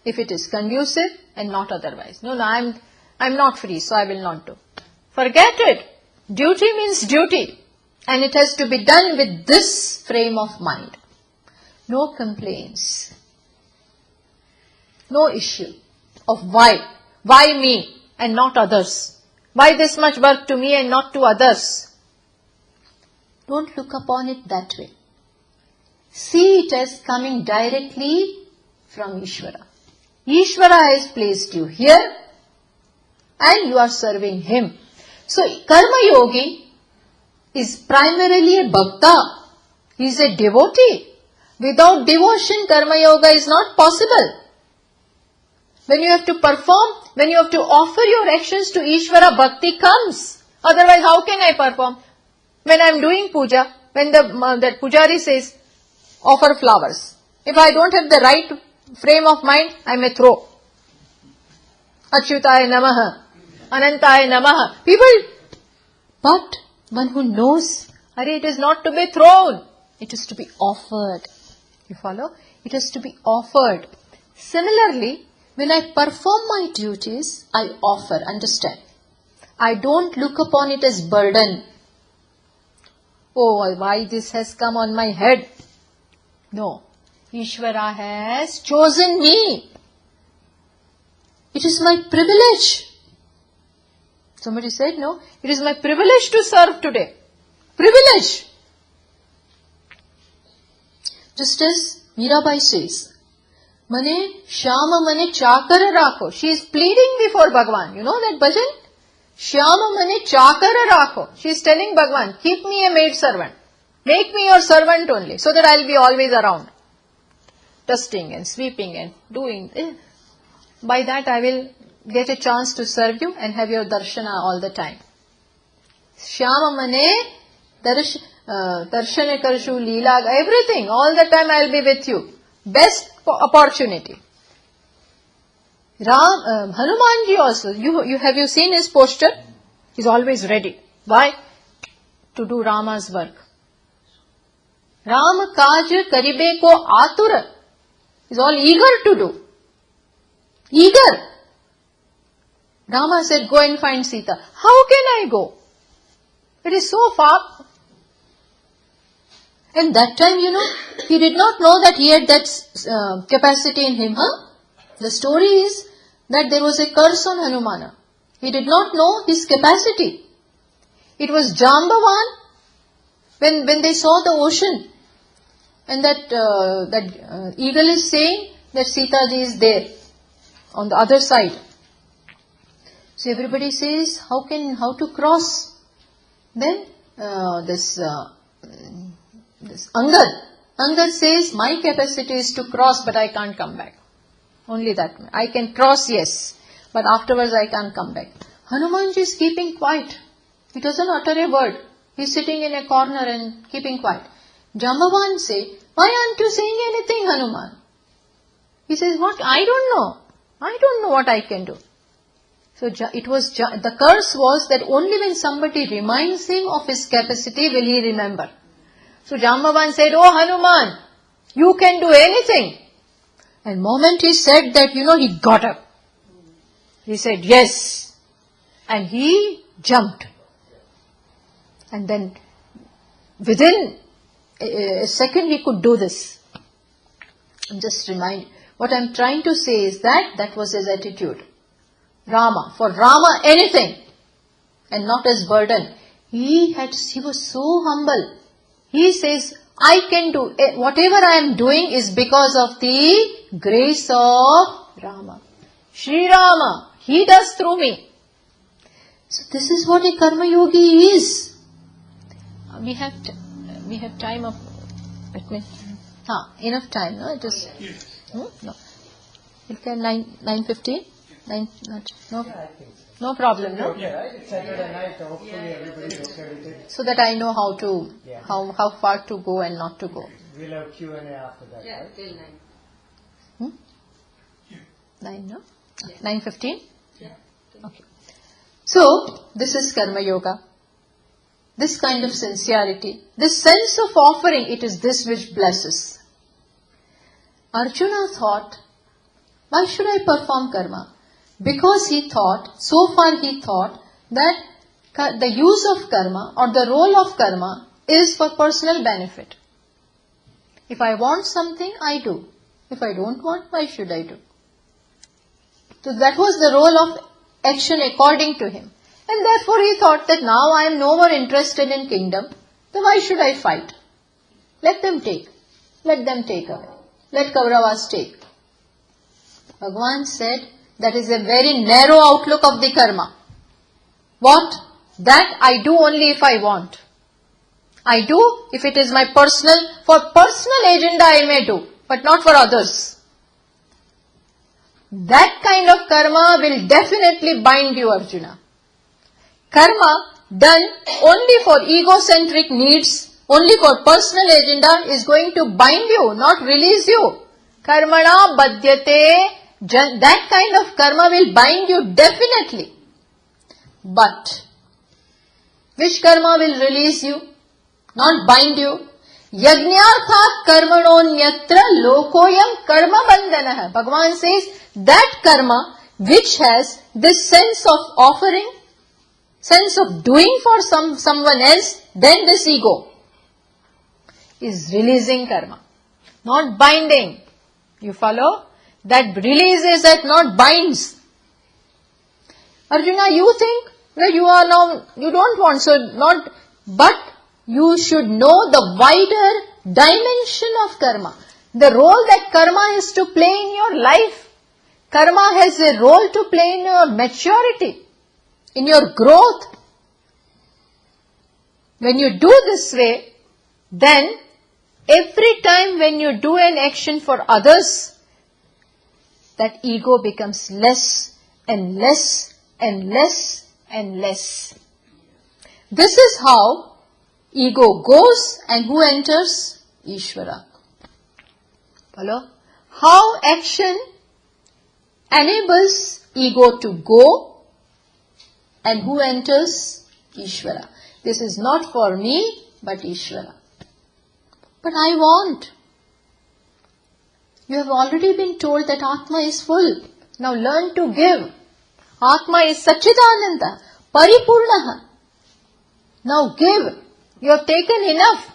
if it is conducive, and not otherwise. No, I'm not free, so I will not do. Forget it. Duty means duty. And it has to be done with this frame of mind. No complaints. No issue of why. Why me and not others? Why this much work to me and not to others? Don't look upon it that way. See it as coming directly from Ishvara. Ishvara has placed you here and you are serving him. So, Karma Yogi is primarily a bhakta. He is a devotee. Without devotion, Karma Yoga is not possible. When you have to perform, when you have to offer your actions to Ishvara, bhakti comes. Otherwise, how can I perform? When I am doing puja, when that pujari says, offer flowers. If I don't have the right frame of mind, I may throw. Achyutaya namaha, anantaya namaha. People, but one who knows, it is not to be thrown. It is to be offered. You follow? It is to be offered. Similarly, when I perform my duties, I offer. Understand? I don't look upon it as burden. Oh, why this has come on my head? No. Ishvara has chosen me. It is my privilege. Somebody said, no, it is my privilege to serve today. Privilege. Just as Mirabai says, Mane Shyama Mane Chakara Rakho. She is pleading before Bhagwan. You know that bhajan? Shyama Mane Chakara Rakho. She is telling Bhagwan, keep me a maid servant. Make me your servant only, so that I will be always around. Dusting and sweeping and doing. By that I will get a chance to serve you and have your darshana all the time. Shyama Mane Darshana Karshu Leela, everything, all the time I will be with you. Best opportunity. Hanumanji also, have you seen his posture? He is always ready. Why? To do Rama's work. Ram kaj karibe ko atura. He is all eager to do. Eager. Rama said, go and find Sita. How can I go? It is so far. And that time, he did not know that he had that capacity in him. The story is that there was a curse on Hanumana. He did not know his capacity. It was Jambavan when they saw the ocean. And that eagle is saying that Sita ji is there on the other side. So everybody says, how to cross? Then this Angad says, my capacity is to cross, but I can't come back. Only that. I can cross, yes, but afterwards I can't come back. Hanumanji is keeping quiet. He doesn't utter a word. He is sitting in a corner and keeping quiet. Jambavan say, why aren't you saying anything, Hanuman? He says, what? I don't know. I don't know what I can do. So the curse was that only when somebody reminds him of his capacity will he remember. So Jambavan said, "Oh Hanuman, you can do anything." And moment he said that, he got up. He said, "Yes." And he jumped. And then within a second he could do this. Just remind, what I'm trying to say is that was his attitude. Rama, for Rama anything, and not as burden. He was so humble. He says, I can do, whatever I am doing is because of the grace of Rama. Sri Rama, he does through me. So this is what a Karma Yogi is. We have time of, enough time, no? It is, no. It can 9:15? No problem, no? Okay, right? It's Saturday night, hopefully everybody's okay with it. So that I know how far to go and not to go. We'll have Q&A after that, right? Till 9. 9, no? Yeah. 9:15? Yeah. Okay. So, this is Karma Yoga. This kind of sincerity, this sense of offering, it is this which blesses. Arjuna thought, why should I perform karma? Because so far he thought that the use of karma or the role of karma is for personal benefit. If I want something, I do. If I don't want, why should I do? So that was the role of action according to him. And therefore he thought that now I am no more interested in kingdom, then why should I fight? Let them take. Let them take away. Let Kauravas take. Bhagavan said, that is a very narrow outlook of the karma. What? That I do only if I want. I do if it is my for personal agenda I may do, but not for others. That kind of karma will definitely bind you, Arjuna. Karma done only for egocentric needs, only for personal agenda is going to bind you, not release you. Karmana badhyate, that kind of karma will bind you definitely. But which karma will release you, not bind you? Yajnarthat karmanonyatra lokoyam karma bandhanah. Bhagavan says that karma which has this sense of offering, sense of doing for someone else, then this ego is releasing karma, not binding. You follow? That releases, that not binds. Arjuna, you think that you don't want, but you should know the wider dimension of karma. The role that karma has to play in your life. Karma has a role to play in your maturity, in your growth. When you do this way, then every time when you do an action for others, that ego becomes less and less and less and less. This is how ego goes, and who enters? Ishvara. Follow? How action enables ego to go, and who enters? Ishvara. This is not for me, but Ishvara. But I want. You have already been told that Atma is full. Now learn to give. Atma is Satchidananda, Paripurnaha. Now give. You have taken enough.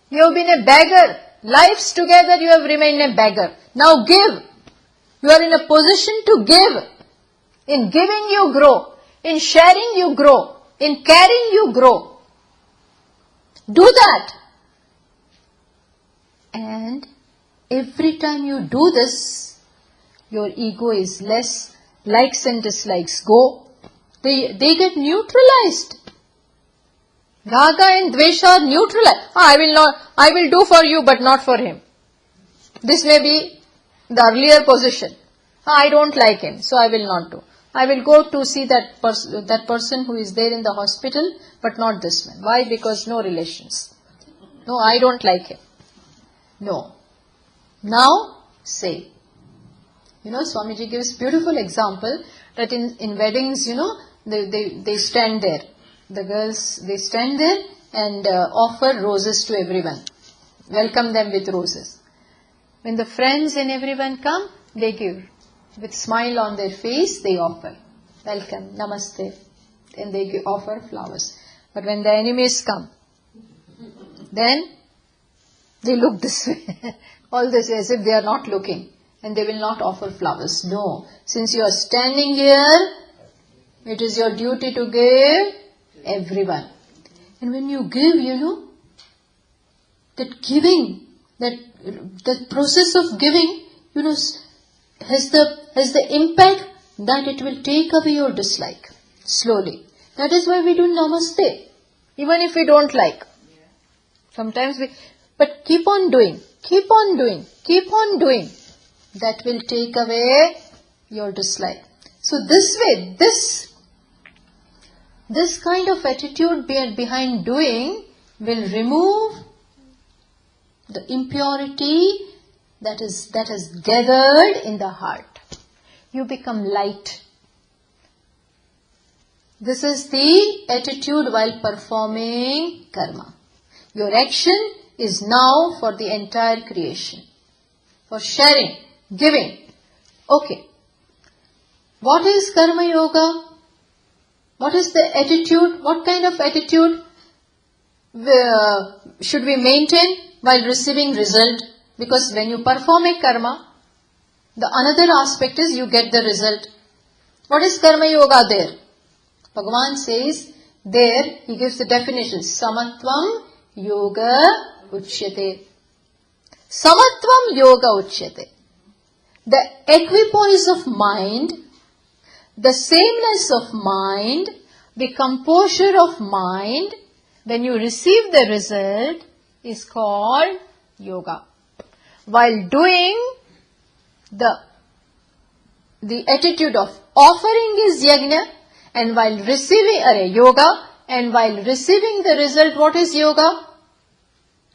You have been a beggar. Lives together you have remained a beggar. Now give. You are in a position to give. In giving you grow. In sharing you grow. In caring you grow. Do that. And every time you do this, your ego is less. Likes and dislikes go. They get neutralized. Raga and Dvesha are neutralized. I will do for you but not for him. This may be the earlier position. I don't like him, so I will not do. I will go to see that person who is there in the hospital, but not this man. Why? Because no relations. No, I don't like him. No. Now, say. Swamiji gives beautiful example. that in weddings, they stand there. The girls, they stand there and offer roses to everyone. Welcome them with roses. When the friends and everyone come, they give. With smile on their face, they offer. Welcome, namaste. And they offer flowers. But when the enemies come, then they look this way. All this as if they are not looking. And they will not offer flowers. No. Since you are standing here, it is your duty to give everyone. And when you give, that giving, that process of giving, has the impact that it will take away your dislike slowly. That is why we do namaste, even if we don't like. Sometimes but keep on doing. That will take away your dislike. So this way, this kind of attitude behind doing will remove the impurity that is gathered in the heart. You become light. This is the attitude while performing karma. Your action is now for the entire creation, for sharing, giving. Okay. What is Karmayoga? What is the attitude? What kind of attitude should we maintain while receiving result? Because when you perform a karma, the another aspect is you get the result. What is Karmayoga there? Bhagavan says, there he gives the definition. Samatvam yoga uchyate. Samatvam yoga uchyate. The equipoise of mind, the sameness of mind, the composure of mind, when you receive the result, is called yoga. While doing, the attitude of offering is yajna, and while receiving yoga, and while receiving the result, what is yoga?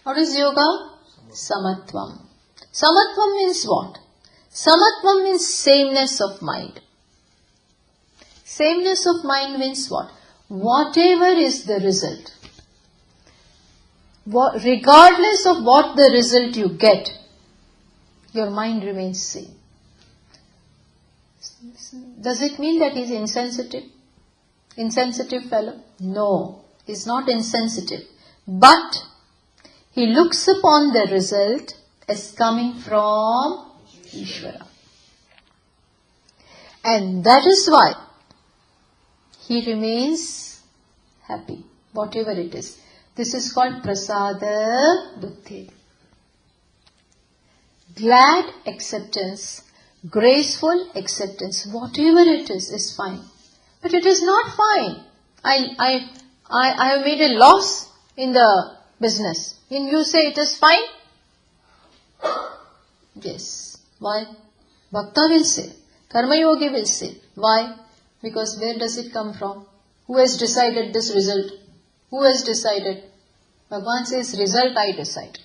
What is yoga? Samatvam. Samatvam means what? Samatvam means sameness of mind. Sameness of mind means what? Whatever is the result, regardless of what the result you get, your mind remains same. Does it mean that he is insensitive? Insensitive fellow? No, he is not insensitive. But he looks upon the result as coming from Ishvara. And that is why he remains happy, whatever it is. This is called prasada buddhi. Glad acceptance, graceful acceptance, whatever it is fine. But it is not fine. I have made a loss in the business. And you say it is fine? Yes. Why? Bhakta will say. Karmayogi will say. Why? Because where does it come from? Who has decided this result? Who has decided? Bhagavan says, result I decide.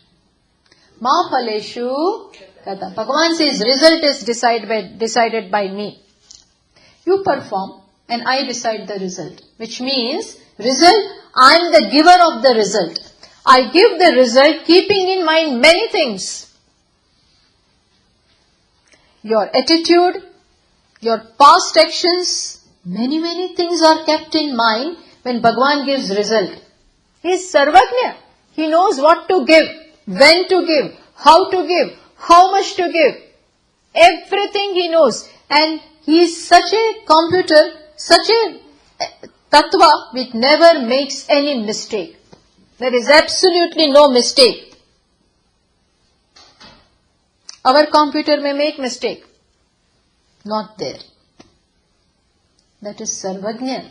Ma phaleshu kata. Bhagavan says, result is decided by me. You perform and I decide the result. Which means, result, I am the giver of the result. I give the result keeping in mind many things. Your attitude, your past actions, many things are kept in mind when Bhagavan gives result. He is Sarvajna. He knows what to give, when to give, how to give, how much to give. Everything he knows. And he is such a computer, such a tattva which never makes any mistake. There is absolutely no mistake. Our computer may make mistake. Not there. That is Sarvajna.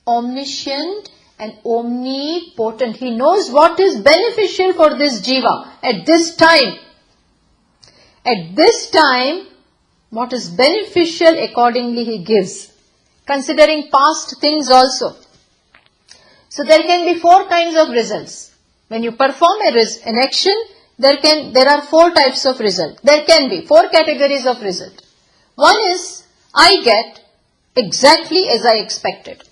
Omniscient and omnipotent. He knows what is beneficial for this jiva at this time. At this time, what is beneficial accordingly he gives. Considering past things also. So there can be 4 kinds of results. When you perform an action, there are 4 types of result. There can be 4 categories of result. One is, I get exactly as I expected.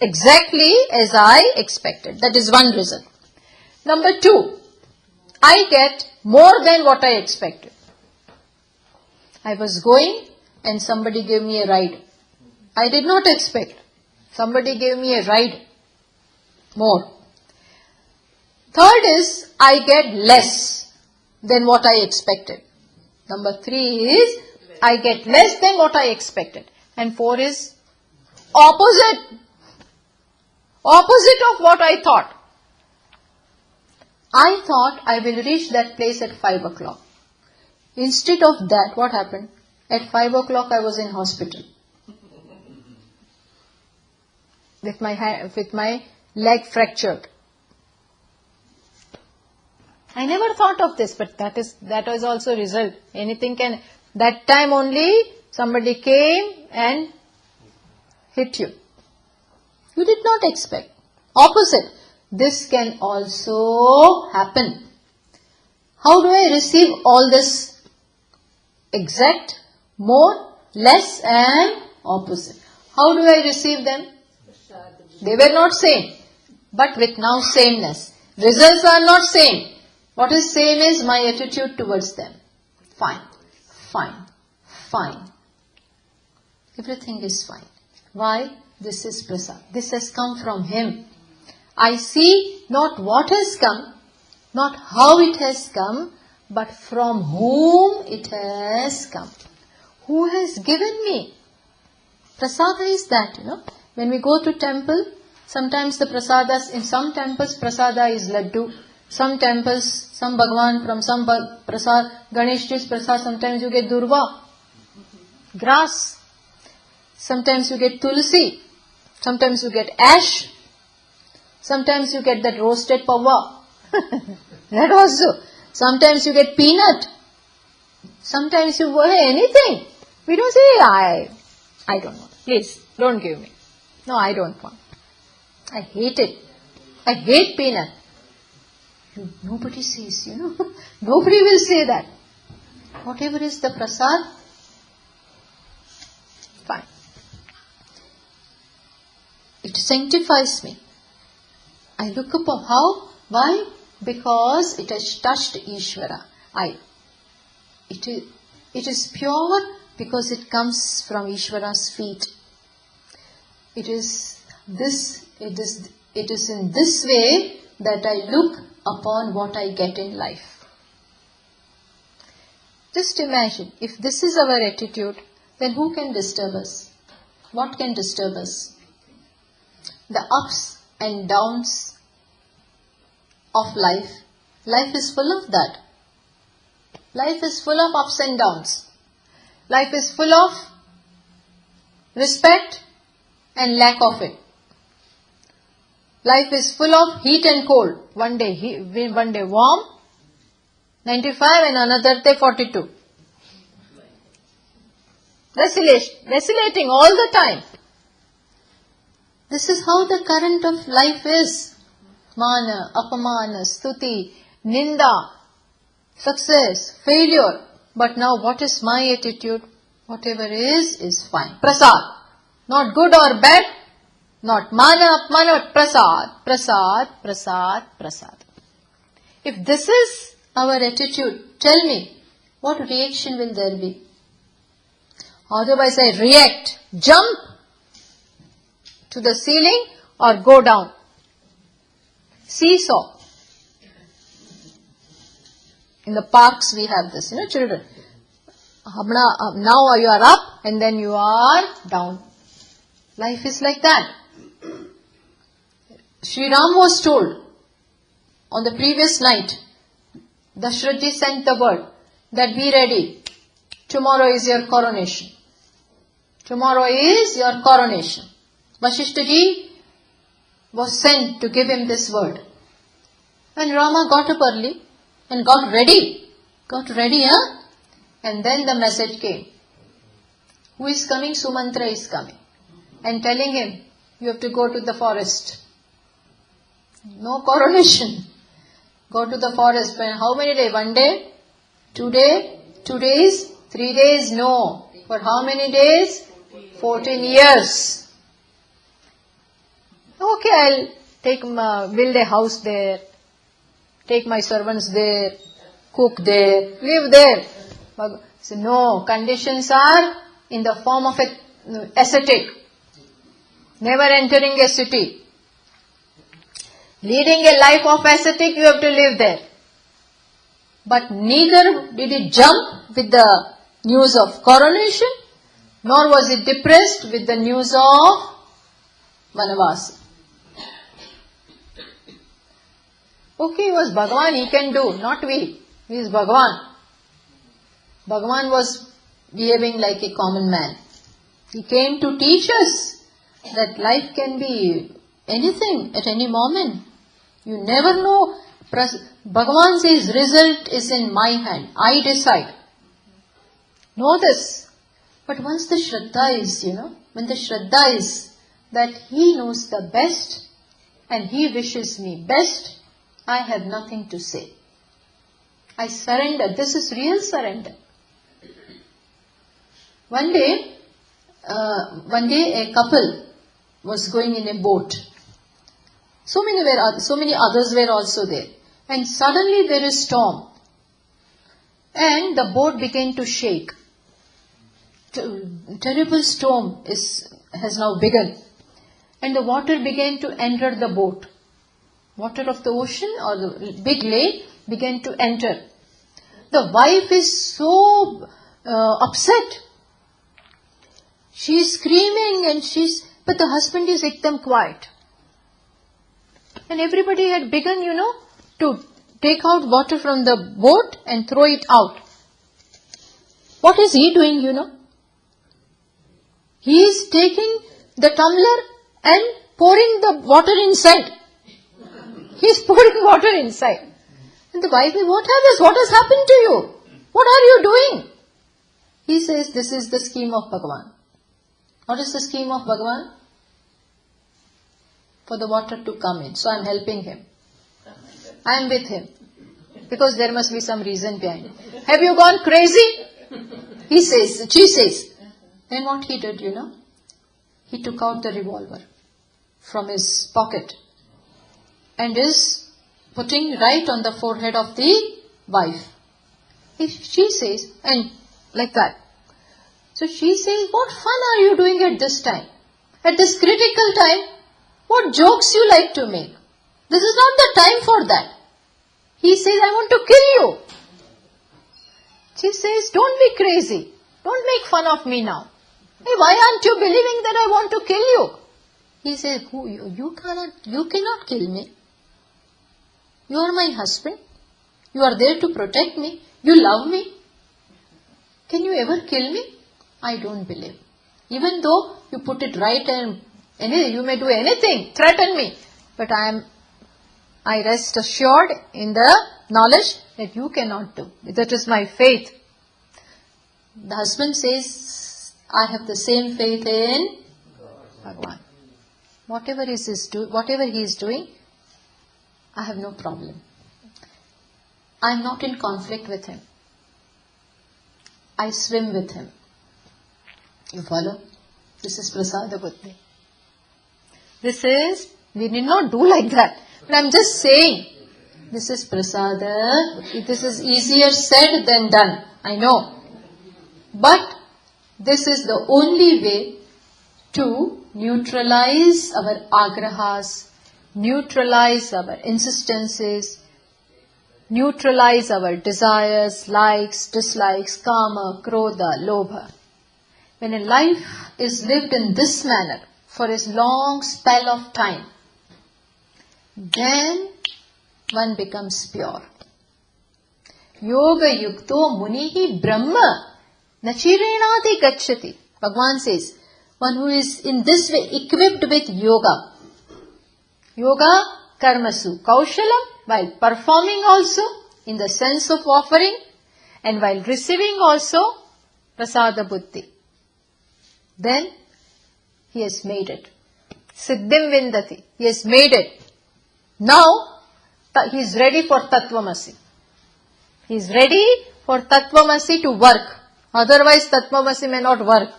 Exactly as I expected. That is one result. Number 2, I get more than what I expected. I was going and somebody gave me a ride. I did not expect. Somebody gave me a ride. More. Third is, I get less than what I expected. Number 3 is, I get less than what I expected. And 4 is, opposite. Opposite of what I thought. I thought I will reach that place at 5 o'clock. Instead of that, what happened? At 5 o'clock I was in hospital. With my leg fractured. I never thought of this, but that was also a result. Anything can, that time only somebody came and hit you. You did not expect. Opposite. This can also happen. How do I receive all this? Exact, more, less and opposite. How do I receive them? They were not same, but with now sameness. Results are not same. What is same is my attitude towards them. Fine, fine, fine. Everything is fine. Why? This is prasad. This has come from him. I see not what has come, not how it has come, but from whom it has come. Who has given me? Prasada is that, When we go to temple, sometimes the prasadas, in some temples prasada is laddu. Some temples, some Bhagwan from some prasad, Ganeshji's prasad, sometimes you get durva, grass. Sometimes you get tulsi. Sometimes you get ash. Sometimes you get that roasted pawa. That also. Sometimes you get peanut. Sometimes you get anything. We don't say, I don't want. Please, don't give me. No, I don't want. I hate it. I hate peanut. Nobody says, Nobody will say that. Whatever is the prasad, fine. It sanctifies me. I look up how? Why? Because it has touched Ishvara. It is pure because it comes from Ishvara's feet. It is in this way that I look upon what I get in life. Just imagine, if this is our attitude, then who can disturb us? What can disturb us? The ups and downs of life. Life is full of that. Life is full of ups and downs. Life is full of respect and lack of it. Life is full of heat and cold. One day warm, 95, and another day 42. Vacillating all the time. This is how the current of life is. Mana, apamana, stuti, ninda, success, failure. But now what is my attitude? Whatever is fine. Prasad. Not good or bad. Not mana, apmana, prasad. Prasad, prasad, prasad. If this is our attitude, tell me, what reaction will there be? Otherwise I react, jump to the ceiling or go down. Seesaw. In the parks we have this, children. Now you are up and then you are down. Life is like that. Sri Ram was told on the previous night, Dashrathji sent the word that be ready. Tomorrow is your coronation. Tomorrow is your coronation. Vasishthaji was sent to give him this word. When Rama got up early and got ready, and then the message came. Who is coming? Sumantra is coming. And telling him, you have to go to the forest. No coronation. Go to the forest. How many days? 1 day? 2 days? 2 days? 3 days? No. For how many days? 14 years. Okay, I'll build a house there, take my servants there, cook there, live there. So no, conditions are in the form of an ascetic, never entering a city. Leading a life of ascetic, you have to live there. But neither did it jump with the news of coronation, nor was it depressed with the news of Vanavasa. Okay, he was Bhagavan, he can do, not we. He is Bhagavan. Bhagavan was behaving like a common man. He came to teach us that life can be anything at any moment. You never know. Bhagavan says, result is in my hand. I decide. Know this. But once the Shraddha is, when the Shraddha is that he knows the best and he wishes me best, I have nothing to say. I surrender. This is real surrender. One day a couple was going in a boat. So many others were also there. And suddenly there is storm. And the boat began to shake. Terrible storm has now begun. And the water began to enter the boat. Water of the ocean or the big lake began to enter. The wife is so upset. She is screaming but the husband is ekdam quiet. And everybody had begun, to take out water from the boat and throw it out. What is he doing, He is taking the tumbler and pouring the water inside. He is pouring water inside. And the wife says, what has happened to you? What are you doing? He says, this is the scheme of Bhagavan. What is the scheme of Bhagavan? For the water to come in. So I am helping him. I am with him. Because there must be some reason behind it. Have you gone crazy? She says. Then what he did, He took out the revolver from his pocket and is putting right on the forehead of the wife. She says, and like that. So she says, what fun are you doing at this time? At this critical time, what jokes you like to make? This is not the time for that. He says, I want to kill you. She says, don't be crazy. Don't make fun of me now. Hey, why aren't you believing that I want to kill you? He says, you cannot kill me. You are my husband. You are there to protect me. You love me. Can you ever kill me? I don't believe. Even though you put it right and you may do anything, threaten me. But I rest assured in the knowledge that you cannot do. That is my faith. The husband says, I have the same faith in Bhagavan. Whatever he is doing, I have no problem. I am not in conflict with him. I swim with him. You follow? This is prasada buddhi. We did not do like that. But I am just saying, this is prasada. This is easier said than done. I know. But this is the only way to neutralize our agrahas, neutralize our insistences, neutralize our desires, likes, dislikes, kama, krodha, lobha. When a life is lived in this manner for a long spell of time, then one becomes pure. Yoga yukto munihi brahma nachirenati gacchati. Bhagavan says, one who is in this way equipped with yoga. Yoga karmasu kaushalam, while performing also in the sense of offering and while receiving also prasada buddhi. Then he has made it. Siddhim vindati. He has made it. Now he is ready for Tattvamasi. He is ready for Tattvamasi to work. Otherwise Tattvamasi may not work.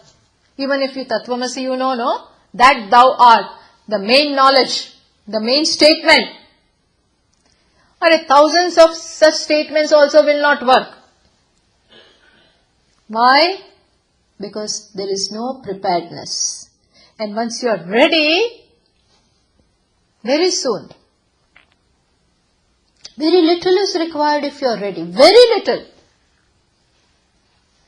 Even if you Tattvamasi, you know, no? That thou art, the main knowledge, the main statement. Thousands of such statements also will not work. Why? Because there is no preparedness. And once you are ready, very soon, very little is required if you are ready. Very little.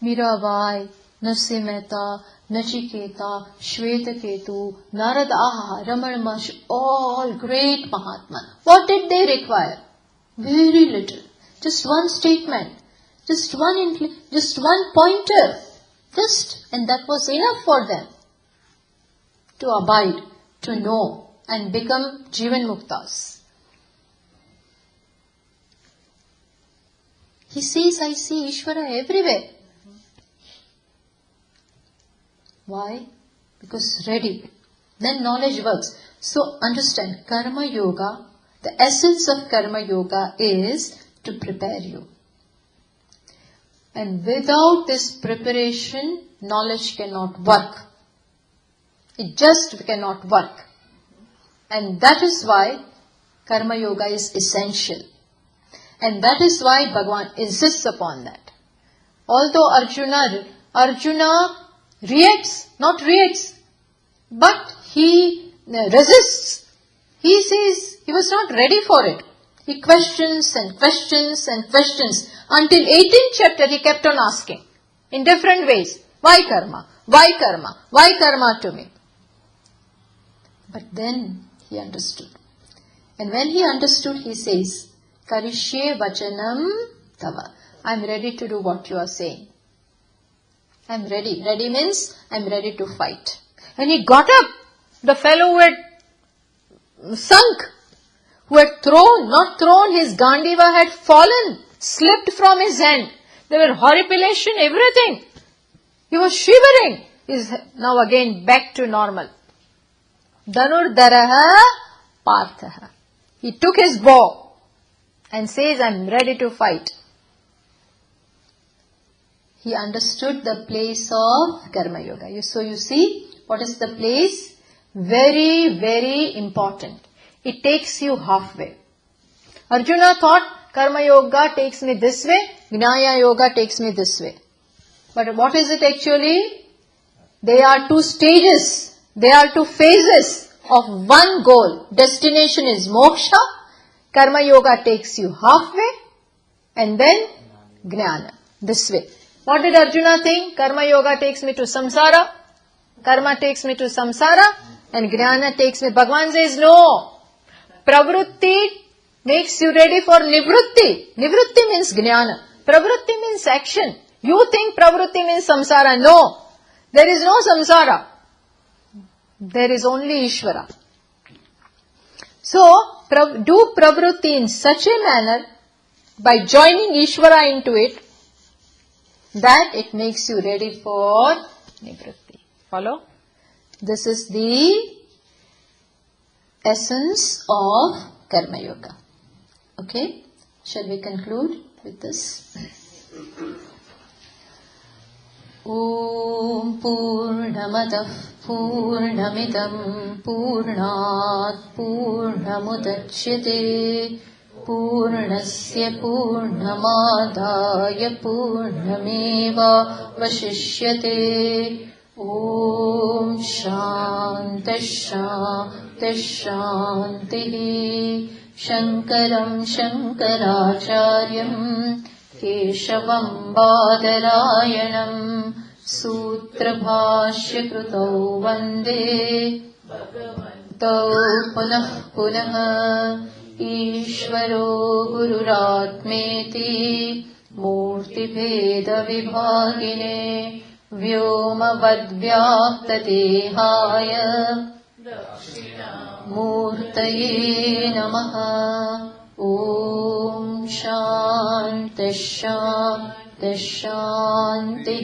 Mirabai, Narsimha Mehta, Nachiketa, Shvetaketu, Narada, Ramana Maharshi, all great Mahatma. What did they require? Very little. Just one statement. Just one pointer. And that was enough for them to abide, to know and become Jivan Muktas. He says, I see Ishvara everywhere. Why? Because ready. Then knowledge works. So understand, Karma Yoga, the essence of Karma Yoga is to prepare you. And without this preparation, knowledge cannot work. It just cannot work. And that is why Karma Yoga is essential. And that is why Bhagavan insists upon that. Although Arjuna not reacts, but he resists. He says he was not ready for it. He questions and questions and questions. Until 18th chapter he kept on asking in different ways. Why karma? Why karma? Why karma to me? But then he understood. And when he understood, he says, Karishye vachanam tava. I am ready to do what you are saying. I am ready. Ready means I am ready to fight. And he got up. The fellow who had sunk, who had not thrown, his Gandiva had fallen, slipped from his hand. There were horripilation, everything. He was shivering. He is now again back to normal. Dhanurdaraha parthaha. He took his bow and says, I am ready to fight. He understood the place of Karma Yoga. So you see, what is the place? Very, very important. It takes you halfway. Arjuna thought Karma Yoga takes me this way, Gnaya Yoga takes me this way. But what is it actually? They are two stages. They are two phases of one goal. Destination is moksha. Karma Yoga takes you halfway. And then Gnana. This way. What did Arjuna think? Karma Yoga takes me to samsara. Karma takes me to samsara. And Gnana takes me. Bhagavan says no. Pravrutti makes you ready for nivrutti. Nivrutti means Gnana. Pravrutti means action. You think pravrutti means samsara. No. There is no samsara. There is only Ishvara. So, do pravrutti in such a manner, by joining Ishvara into it, that it makes you ready for nivrutti. Follow? This is the essence of Karma Yoga. Okay? Shall we conclude with this? Om Purnamadah Purnamidam Purnat Purnamudachyate Purnasya Purnamadaya Purnameva Vashishyate. Om Shanti Shanti Shanti. Shankaram Shankaracharyam Keshavam Badarayanam Sutra Bhashya Krutau Vande Tau Punah Punah Ishvaro Gururatmeti Murti Bheda Vibhagine Vyoma Vadvyaptadehaya Murtaye Namaha. Om Shanti Shanti Shanti.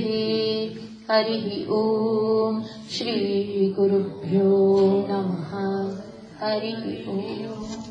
Hari Om. Shri Gurubhyo Namaha. Hari Om.